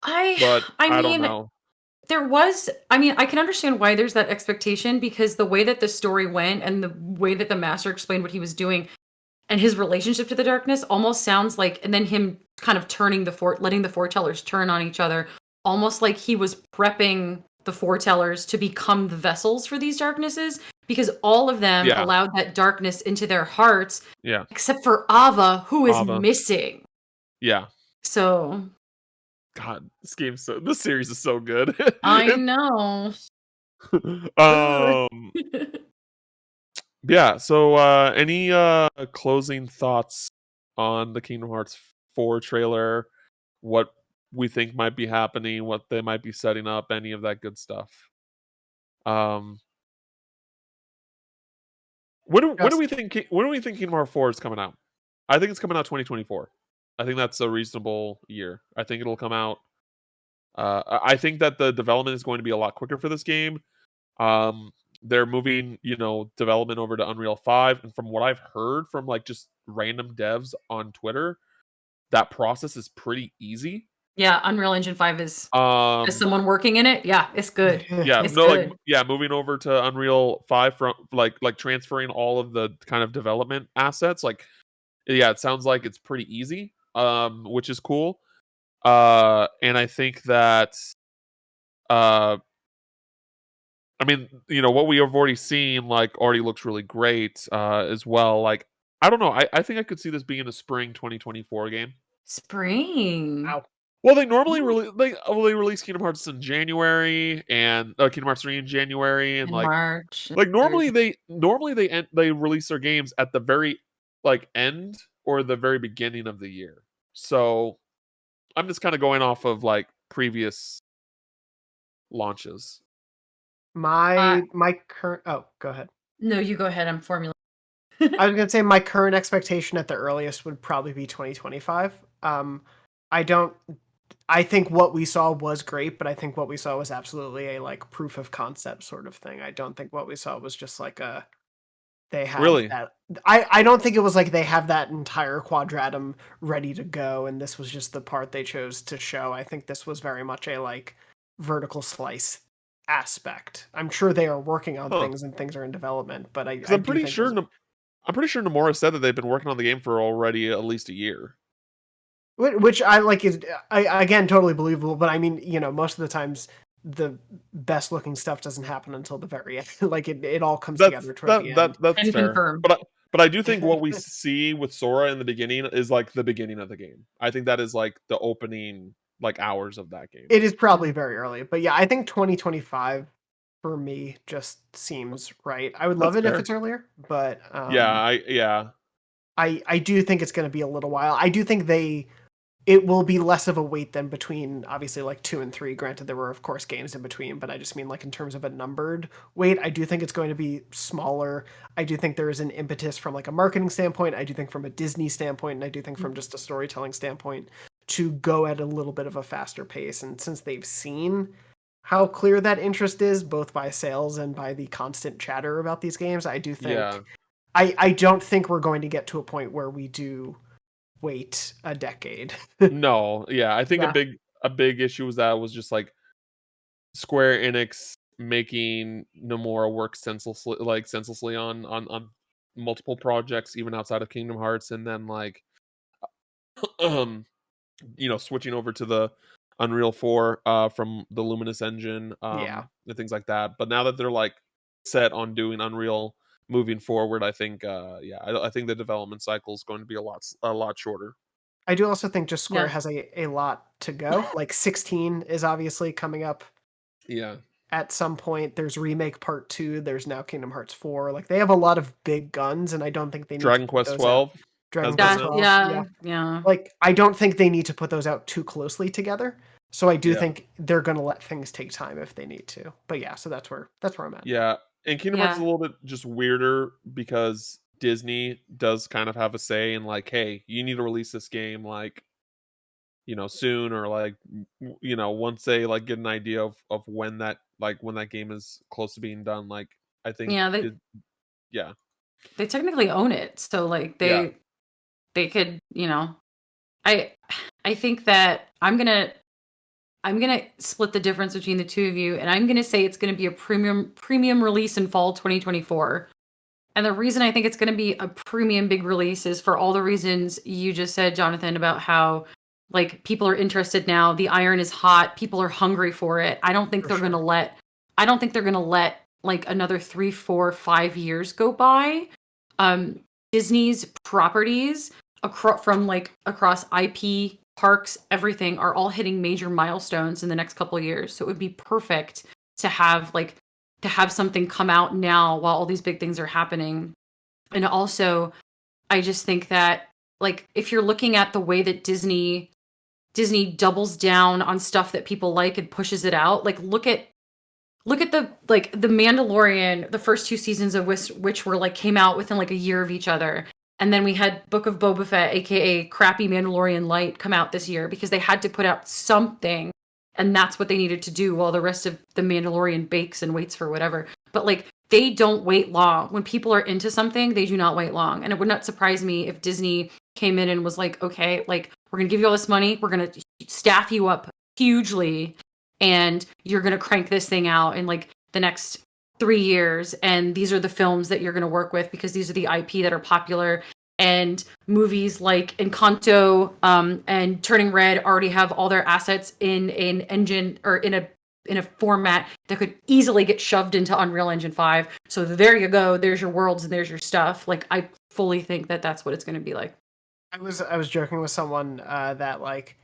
Speaker 1: I don't know.
Speaker 2: I can understand why there's that expectation, because the way that the story went and the way that the master explained what he was doing and his relationship to the darkness almost sounds like, and then him kind of letting the foretellers turn on each other, almost like he was prepping the foretellers to become the vessels for these darknesses, because all of them allowed that darkness into their hearts, except for Ava, who is missing.
Speaker 1: Yeah.
Speaker 2: So,
Speaker 1: God, this series is so good.
Speaker 2: I know.
Speaker 1: Yeah, so any closing thoughts on the Kingdom Hearts 4 trailer? What we think might be happening, what they might be setting up, any of that good stuff. Um, when do we think Kingdom Hearts 4 is coming out? I think it's coming out 2024. I think that's a reasonable year. I think it'll come out. I think that the development is going to be a lot quicker for this game. They're moving, development over to Unreal 5, and from what I've heard from like just random devs on Twitter, that process is pretty easy.
Speaker 2: Yeah, Unreal Engine 5 is as
Speaker 1: Um,
Speaker 2: someone working in it. Yeah, it's good.
Speaker 1: yeah,
Speaker 2: It's
Speaker 1: no,
Speaker 2: good.
Speaker 1: moving over to Unreal 5 from like transferring all of the kind of development assets. Like, yeah, it sounds like it's pretty easy, which is cool. And I think that, uh, I mean, what we have already seen, like, already looks really great, as well. Like, I don't know. I think I could see this being a spring 2024 game.
Speaker 2: Spring.
Speaker 3: Wow.
Speaker 1: Well, they normally they release Kingdom Hearts in January and Kingdom Hearts 3 in January, and
Speaker 2: In March.
Speaker 1: normally they release their games at the very end or the very beginning of the year. So I'm just kind of going off of like previous launches.
Speaker 3: My current. Oh, go ahead.
Speaker 2: No, you go ahead. I'm formulating.
Speaker 3: I was gonna say my current expectation at the earliest would probably be 2025. I think what we saw was great, but I think what we saw was absolutely a like proof of concept sort of thing. I don't think what we saw was just like they have
Speaker 1: Really?
Speaker 3: that. I don't think it was like they have that entire quadratum ready to go, and this was just the part they chose to show. I think this was very much a like vertical slice aspect. I'm sure they are working on
Speaker 1: Huh.
Speaker 3: things and things are in development, but I
Speaker 1: Because I'm
Speaker 3: do
Speaker 1: pretty
Speaker 3: think
Speaker 1: sure Nomura said that they've been working on the game for already at least a year.
Speaker 3: which I like is again totally believable, but I mean, most of the times the best looking stuff doesn't happen until the very end. Like it all comes together toward the end.
Speaker 1: That's
Speaker 2: And
Speaker 1: fair.
Speaker 2: confirmed.
Speaker 1: But I do think what we see with Sora in the beginning is like the beginning of the game. I think that is like the opening like hours of that game.
Speaker 3: It is probably very early, but yeah, I think 2025 for me just seems right. I would love
Speaker 1: That's
Speaker 3: it if
Speaker 1: fair.
Speaker 3: it's earlier, but
Speaker 1: Yeah,
Speaker 3: I do think it's going to be a little while. I do think it will be less of a wait than between obviously like 2 and 3. Granted, there were of course games in between, but I just mean like in terms of a numbered wait, I do think it's going to be smaller. I do think there is an impetus from like a marketing standpoint. I do think from a Disney standpoint, and I do think from just a storytelling standpoint to go at a little bit of a faster pace. And since they've seen how clear that interest is, both by sales and by the constant chatter about these games, I do think
Speaker 1: yeah.
Speaker 3: I don't think we're going to get to a point where we do wait a decade.
Speaker 1: No, yeah. I think
Speaker 3: Yeah.
Speaker 1: a big issue was just like Square Enix making Nomura work senselessly on multiple projects, even outside of Kingdom Hearts, and then like um switching over to the Unreal 4 from the Luminous engine,
Speaker 3: Yeah.
Speaker 1: and things like that. But now that they're like set on doing Unreal moving forward, I think I think the development cycle is going to be a lot shorter.
Speaker 3: I do also think just Square
Speaker 2: Yeah.
Speaker 3: has a lot to go. Like 16 is obviously coming up
Speaker 1: Yeah.
Speaker 3: at some point. There's Remake Part 2. There's now Kingdom Hearts 4. Like they have a lot of big guns, and I don't think they need
Speaker 1: Dragon
Speaker 3: to put
Speaker 1: Quest
Speaker 3: those out.
Speaker 1: 12
Speaker 3: Dragon
Speaker 1: has been
Speaker 3: Quest
Speaker 2: Yeah,
Speaker 3: 12.
Speaker 2: yeah,
Speaker 3: Yeah.
Speaker 2: yeah.
Speaker 3: Like I don't think they need to put those out too closely together. So I do
Speaker 1: Yeah.
Speaker 3: think they're going to let things take time if they need to. But yeah, so that's where I'm at.
Speaker 1: Yeah. And Kingdom Hearts is
Speaker 2: Yeah.
Speaker 1: a little bit just weirder because Disney does kind of have a say in like, hey, you need to release this game like soon, or like once they like get an idea of when that game is close to being done. Like I think
Speaker 2: Yeah,
Speaker 1: yeah.
Speaker 2: they technically own it. So like
Speaker 1: Yeah.
Speaker 2: they could, I think that I'm gonna split the difference between the two of you, and I'm gonna say it's gonna be a premium release in fall 2024. And the reason I think it's gonna be a premium big release is for all the reasons you just said, Jonathan, about how like people are interested now, the iron is hot, people are hungry for it. I don't think
Speaker 3: For
Speaker 2: they're
Speaker 3: sure.
Speaker 2: gonna let like another 3, 4, 5 years go by. Disney's properties across IP parks, everything are all hitting major milestones in the next couple of years. So it would be perfect to have something come out now while all these big things are happening. And also, I just think that like if you're looking at the way that Disney Disney doubles down on stuff that people like and pushes it out. Like look at the Mandalorian, the first two seasons of which were like came out within like a year of each other. And then we had Book of Boba Fett, aka crappy Mandalorian Light, come out this year because they had to put out something, and that's what they needed to do while the rest of the Mandalorian bakes and waits for whatever. But like they don't wait long. When people are into something, they do not wait long. And it would not surprise me if Disney came in and was like, okay, like we're gonna give you all this money, we're gonna staff you up hugely, and you're going to crank this thing out in like the next 3 years. And these are the films that you're going to work with because these are the IP that are popular. And movies like Encanto and Turning Red already have all their assets in an engine or in a format that could easily get shoved into Unreal Engine 5. So there you go. There's your worlds and there's your stuff. Like I fully think that that's what it's going to be like.
Speaker 3: I was joking with someone that like,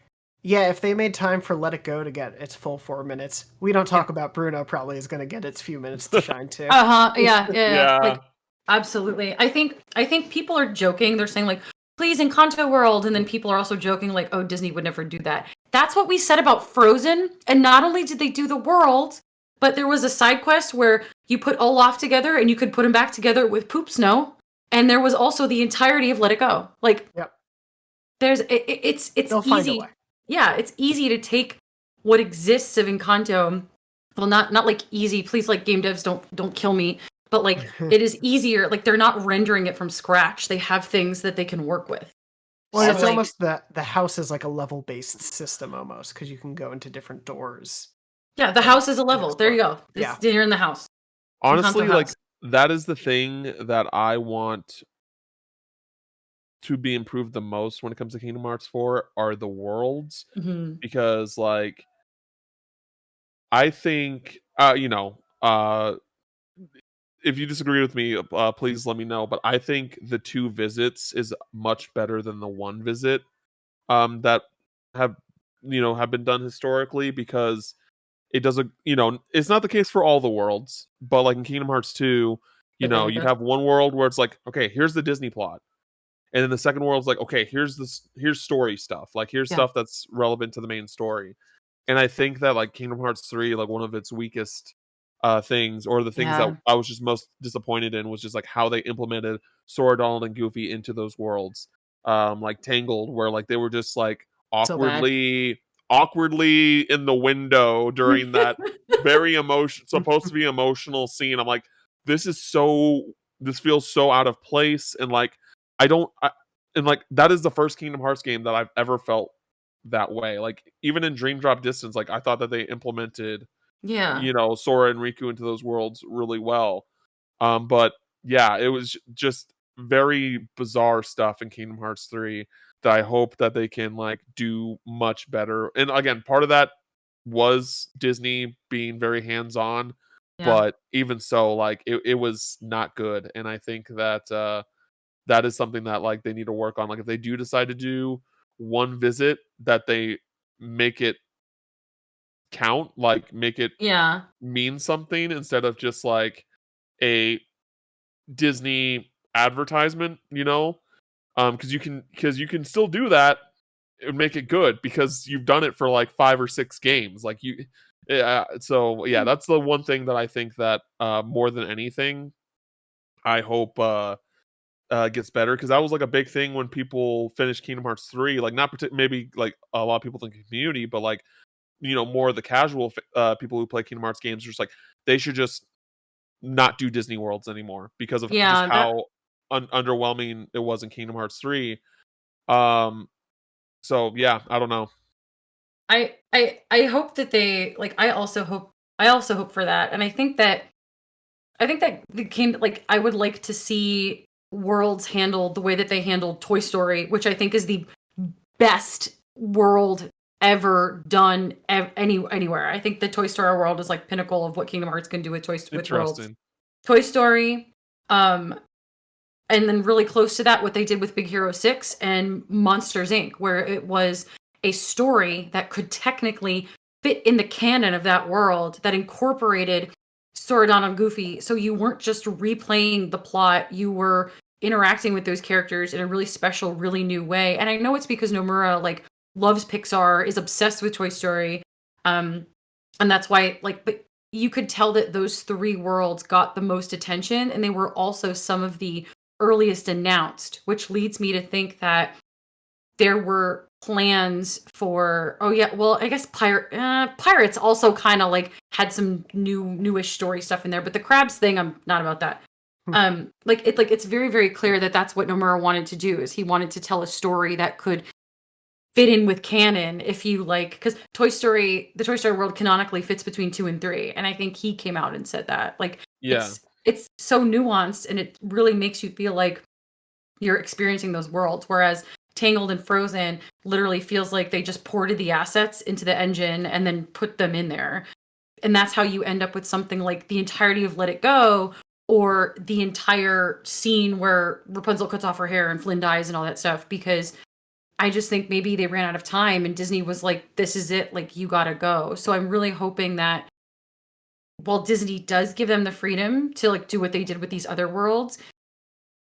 Speaker 3: yeah, if they made time for Let It Go to get its full 4 minutes, we don't talk about Bruno probably is going to get its few minutes to shine too.
Speaker 2: Yeah. Like absolutely. I think people are joking. They're saying like, please Encanto World, and then people are also joking like, oh, Disney would never do that. That's what we said about Frozen. And not only did they do the world, but there was a side quest where you put Olaf together and you could put him back together with Poop Snow. And there was also the entirety of Let It Go. Like,
Speaker 3: yep.
Speaker 2: It's
Speaker 3: They'll
Speaker 2: easy.
Speaker 3: Find a way.
Speaker 2: Yeah, it's easy to take what exists of Encanto. Well, not like easy. Please, like game devs, don't kill me. But like it is easier. Like they're not rendering it from scratch. They have things that they can work with.
Speaker 3: Well,
Speaker 2: So,
Speaker 3: it's
Speaker 2: like,
Speaker 3: almost the house is like a level based system almost because you can go into different doors.
Speaker 2: yeah. The house is a level. There you go.
Speaker 3: Yeah.
Speaker 2: You're in the house.
Speaker 1: Honestly,
Speaker 2: Encanto
Speaker 1: like
Speaker 2: house.
Speaker 1: that is the thing that I want to be improved the most when it comes to Kingdom Hearts 4 are the worlds,
Speaker 2: Mm-hmm.
Speaker 1: because like I think if you disagree with me, please let me know, but I think the 2 visits is much better than the 1 visit that have have been done historically, because it doesn't, it's not the case for all the worlds, but like in Kingdom Hearts 2, you'd have one world where it's like, okay, here's the Disney plot. And then the second world's like, okay, here's story stuff. Like here's stuff that's relevant to the main story. And I think that like Kingdom Hearts 3, like one of its weakest things, or the things that I was just most disappointed in, was just like how they implemented Sora, Donald, and Goofy into those worlds. Like Tangled, where like they were just like awkwardly in the window during that very supposed to be emotional scene. I'm like, this feels so out of place, and like and like that is the first Kingdom Hearts game that I've ever felt that way. Like even in Dream Drop Distance, like I thought that they implemented Sora and Riku into those worlds really well. But yeah, it was just very bizarre stuff in Kingdom Hearts 3 that I hope that they can like do much better. And again, part of that was Disney being very hands-on, but even so, like it was not good. And I think that that is something that like they need to work on. Like if they do decide to do one visit, that they make it count, like make it mean something, instead of just like a Disney advertisement, because you can still do that and make it good because you've done it for like 5 or 6 games. Like so yeah, that's the one thing that I think that more than anything, I hope gets better, because that was like a big thing when people finished Kingdom Hearts 3. Like not maybe like a lot of people think in community, but like more of the casual people who play Kingdom Hearts games are just like, they should just not do Disney worlds anymore because of just how underwhelming it was in Kingdom Hearts 3. So yeah, I don't know.
Speaker 2: I hope that they like. I also hope for that, and I think that the game, like I would like to see worlds handled the way that they handled Toy Story, which I think is the best world ever done anywhere. I think the Toy Story world is like pinnacle of what Kingdom Hearts can do with worlds. Toy Story, and then really close to that, what they did with Big Hero 6 and Monsters Inc., where it was a story that could technically fit in the canon of that world, that incorporated Sora, Donald, and Goofy. So you weren't just replaying the plot, you were interacting with those characters in a really special, really new way. And I know it's because Nomura like loves Pixar, is obsessed with Toy Story. And that's why, like, but you could tell that those 3 worlds got the most attention, and they were also some of the earliest announced, which leads me to think that there were plans for, oh yeah, well, I guess Pirates also kind of like had some newish story stuff in there, but the crabs thing, I'm not about that. It's very, very clear that that's what Nomura wanted to do, is he wanted to tell a story that could fit in with canon, if you like, because the Toy Story world canonically fits between 2 and 3, and I think he came out and said that, like,
Speaker 1: Yeah.
Speaker 2: it's so nuanced, and it really makes you feel like you're experiencing those worlds, whereas Tangled and Frozen literally feels like they just ported the assets into the engine and then put them in there. And that's how you end up with something like the entirety of Let It Go, or the entire scene where Rapunzel cuts off her hair and Flynn dies and all that stuff, because I just think maybe they ran out of time and Disney was like, this is it, like, you gotta go. So I'm really hoping that while Disney does give them the freedom to like do what they did with these other worlds,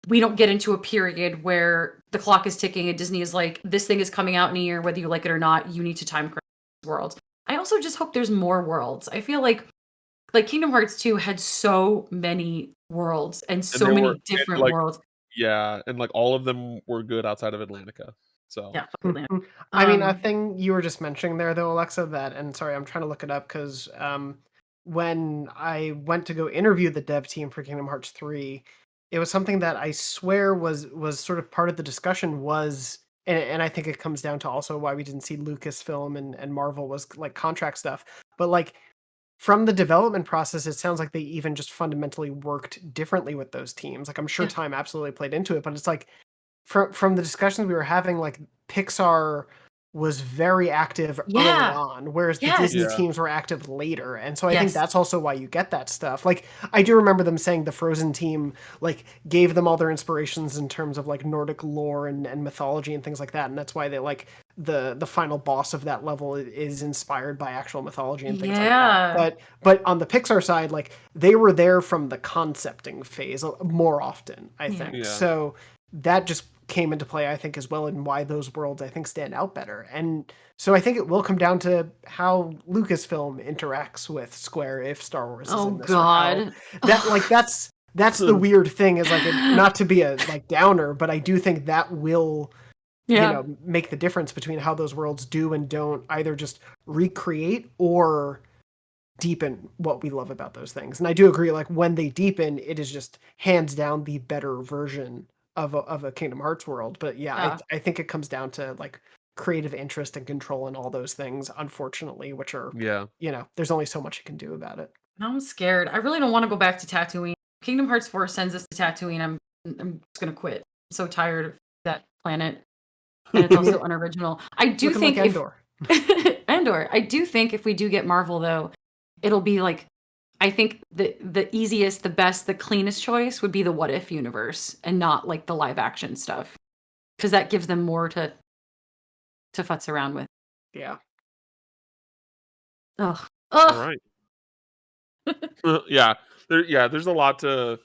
Speaker 2: we don't get into a period where the clock is ticking and Disney is like, this thing is coming out in a year, whether you like it or not, you need to time correct worlds. I also just hope there's more worlds. I feel like Kingdom Hearts 2 had so many worlds and so many different worlds.
Speaker 1: Yeah, and like all of them were good outside of Atlantica. So
Speaker 2: yeah, fuck Atlantica.
Speaker 3: I mean, a thing you were just mentioning there, though, Alexa, that, and sorry, I'm trying to look it up because when I went to go interview the dev team for Kingdom Hearts 3, it was something that I swear was sort of part of the discussion was, and I think it comes down to also why we didn't see Lucasfilm and Marvel was like contract stuff, but like from the development process, it sounds like they even just fundamentally worked differently with those teams. Like I'm sure time absolutely played into it, but it's like from the discussions we were having, like Pixar was very active early on, whereas the Disney teams were active later. And so I think that's also why you get that stuff. Like I do remember them saying the Frozen team like gave them all their inspirations in terms of like Nordic lore and mythology and things like that. And that's why they like the final boss of that level is inspired by actual mythology and things like that. But on the Pixar side, like they were there from the concepting phase more often, I think. So that just came into play, I think, as well, and why those worlds, I think, stand out better. And so I think it will come down to how Lucasfilm interacts with Square if Star Wars is in this. That's the weird thing, is like, not to be a like downer, but I do think that will make the difference between how those worlds do and don't either just recreate or deepen what we love about those things. And I do agree, like when they deepen, it is just hands down the better version of a Kingdom Hearts world. But I think it comes down to like creative interest and control and all those things, unfortunately, which are there's only so much you can do about it.
Speaker 2: I'm scared. I really don't want to go back to Tatooine. Kingdom Hearts 4 sends us to Tatooine. I'm just gonna quit. I'm so tired of that planet, and it's also unoriginal. I do think
Speaker 3: like Endor.
Speaker 2: Endor. I do think if we do get Marvel, though, it'll be like, I think the easiest, the best, the cleanest choice would be the What If universe, and not like the live action stuff, because that gives them more to futz around with.
Speaker 3: Yeah.
Speaker 2: Ugh.
Speaker 1: All right. There's a lot to.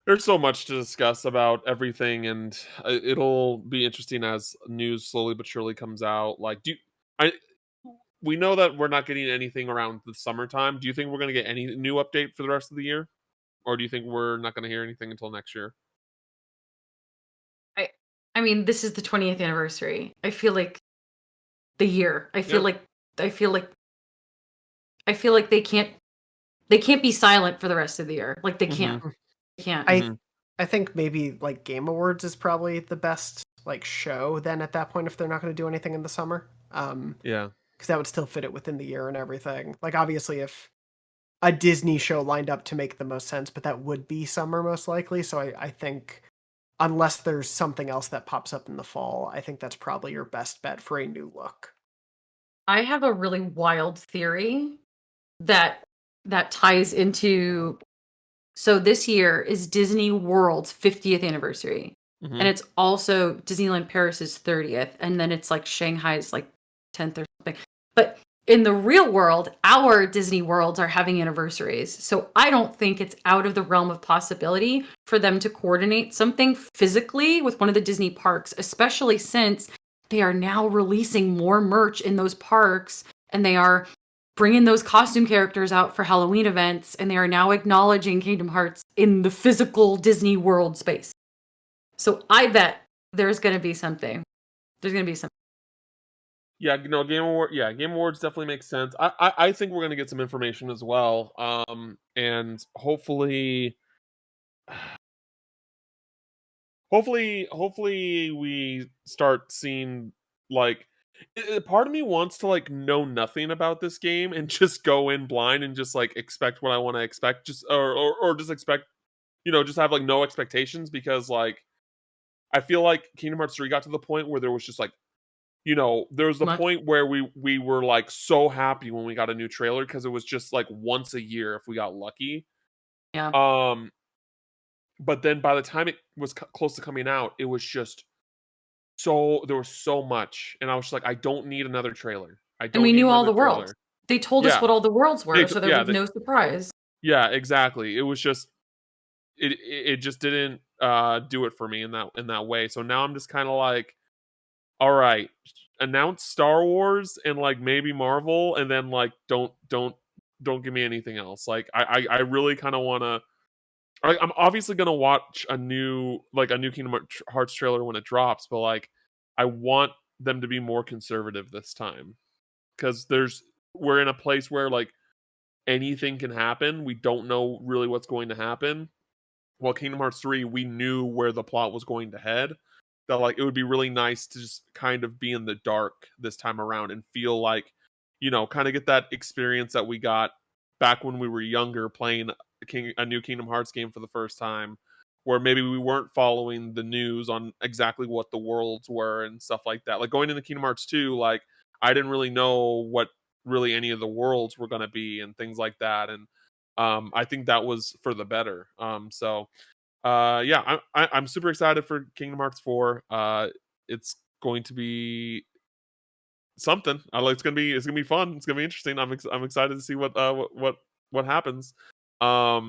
Speaker 1: There's so much to discuss about everything, and it'll be interesting as news slowly but surely comes out. Like, we know that we're not getting anything around the summertime. Do you think we're going to get any new update for the rest of the year? Or do you think we're not going to hear anything until next year?
Speaker 2: I mean, this is the 20th anniversary. I feel like the year. I feel like they can't be silent for the rest of the year. Like they can't. They can't.
Speaker 3: I think maybe like Game Awards is probably the best like show then at that point, if they're not going to do anything in the summer. Because that would still fit it within the year and everything. Like, obviously, if a Disney show lined up to make the most sense, but that would be summer most likely. So I think unless there's something else that pops up in the fall, I think that's probably your best bet for a new look.
Speaker 2: I have a really wild theory that ties into... So this year is Disney World's 50th anniversary. And it's also Disneyland Paris's 30th. And then it's like Shanghai's like 10th or something. But in the real world, our Disney worlds are having anniversaries. So I don't think it's out of the realm of possibility for them to coordinate something physically with one of the Disney parks, especially since they are now releasing more merch in those parks, and they are bringing those costume characters out for Halloween events, and they are now acknowledging Kingdom Hearts in the physical Disney World space. So I bet there's going to be something. There's going to be something.
Speaker 1: Yeah, no, Game Awards definitely makes sense. I think we're gonna get some information as well. And hopefully we start seeing like part of me wants to like know nothing about this game and just go in blind and just like expect what I want to expect, just or just expect, just have like no expectations, because like I feel like Kingdom Hearts 3 got to the point where there was just like, there was the
Speaker 2: Much.
Speaker 1: point where we were like so happy when we got a new trailer, because it was just like once a year if we got lucky.
Speaker 2: Yeah.
Speaker 1: But then by the time it was close to coming out, it was just there was so much, and I was just like, I don't need another trailer. I
Speaker 2: And
Speaker 1: don't
Speaker 2: we
Speaker 1: need
Speaker 2: knew all
Speaker 1: another
Speaker 2: the worlds.
Speaker 1: trailer.
Speaker 2: They told us
Speaker 1: Yeah.
Speaker 2: what all the worlds were, so there
Speaker 1: Yeah,
Speaker 2: was no surprise.
Speaker 1: yeah, exactly. It was just it just didn't do it for me in that way. So now I'm just kind of like, all right, announce Star Wars and like maybe Marvel, and then like don't give me anything else. Like I really kind of want to. I'm obviously gonna watch a new Kingdom Hearts trailer when it drops, but like I want them to be more conservative this time, because we're in a place where like anything can happen. We don't know really what's going to happen. While Kingdom Hearts 3, we knew where the plot was going to head. That like it would be really nice to just kind of be in the dark this time around and feel like, kind of get that experience that we got back when we were younger, playing a new Kingdom Hearts game for the first time, where maybe we weren't following the news on exactly what the worlds were and stuff like that. Like going into Kingdom Hearts 2, like I didn't really know what really any of the worlds were going to be and things like that. And I think that was for the better. Yeah, I'm super excited for Kingdom Hearts 4. It's going to be something. It's gonna be fun. It's gonna be interesting. I'm excited to see what happens. Yeah,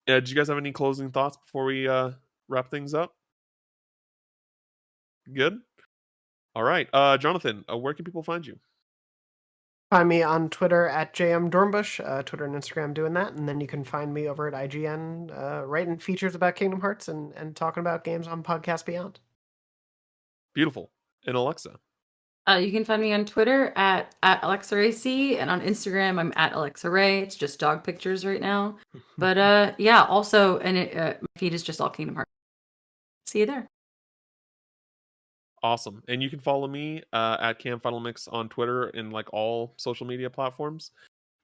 Speaker 1: did you guys have any closing thoughts before we wrap things up? Good. All right, Jonathan, where can people find you?
Speaker 3: Find me on Twitter at jmdornbush, Twitter and Instagram doing that, and then you can find me over at IGN writing features about Kingdom Hearts and talking about games on Podcast Beyond.
Speaker 1: Beautiful. And Alexa?
Speaker 2: You can find me on Twitter at AlexaRayC, and on Instagram I'm at AlexaRay. It's just dog pictures right now. But yeah, also, and my feed is just all Kingdom Hearts. See you there.
Speaker 1: Awesome. And you can follow me at Cam Final Mix on Twitter and like all social media platforms.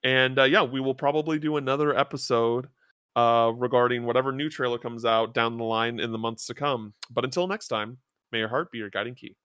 Speaker 1: And yeah, we will probably do another episode regarding whatever new trailer comes out down the line in the months to come. But until next time, may your heart be your guiding key.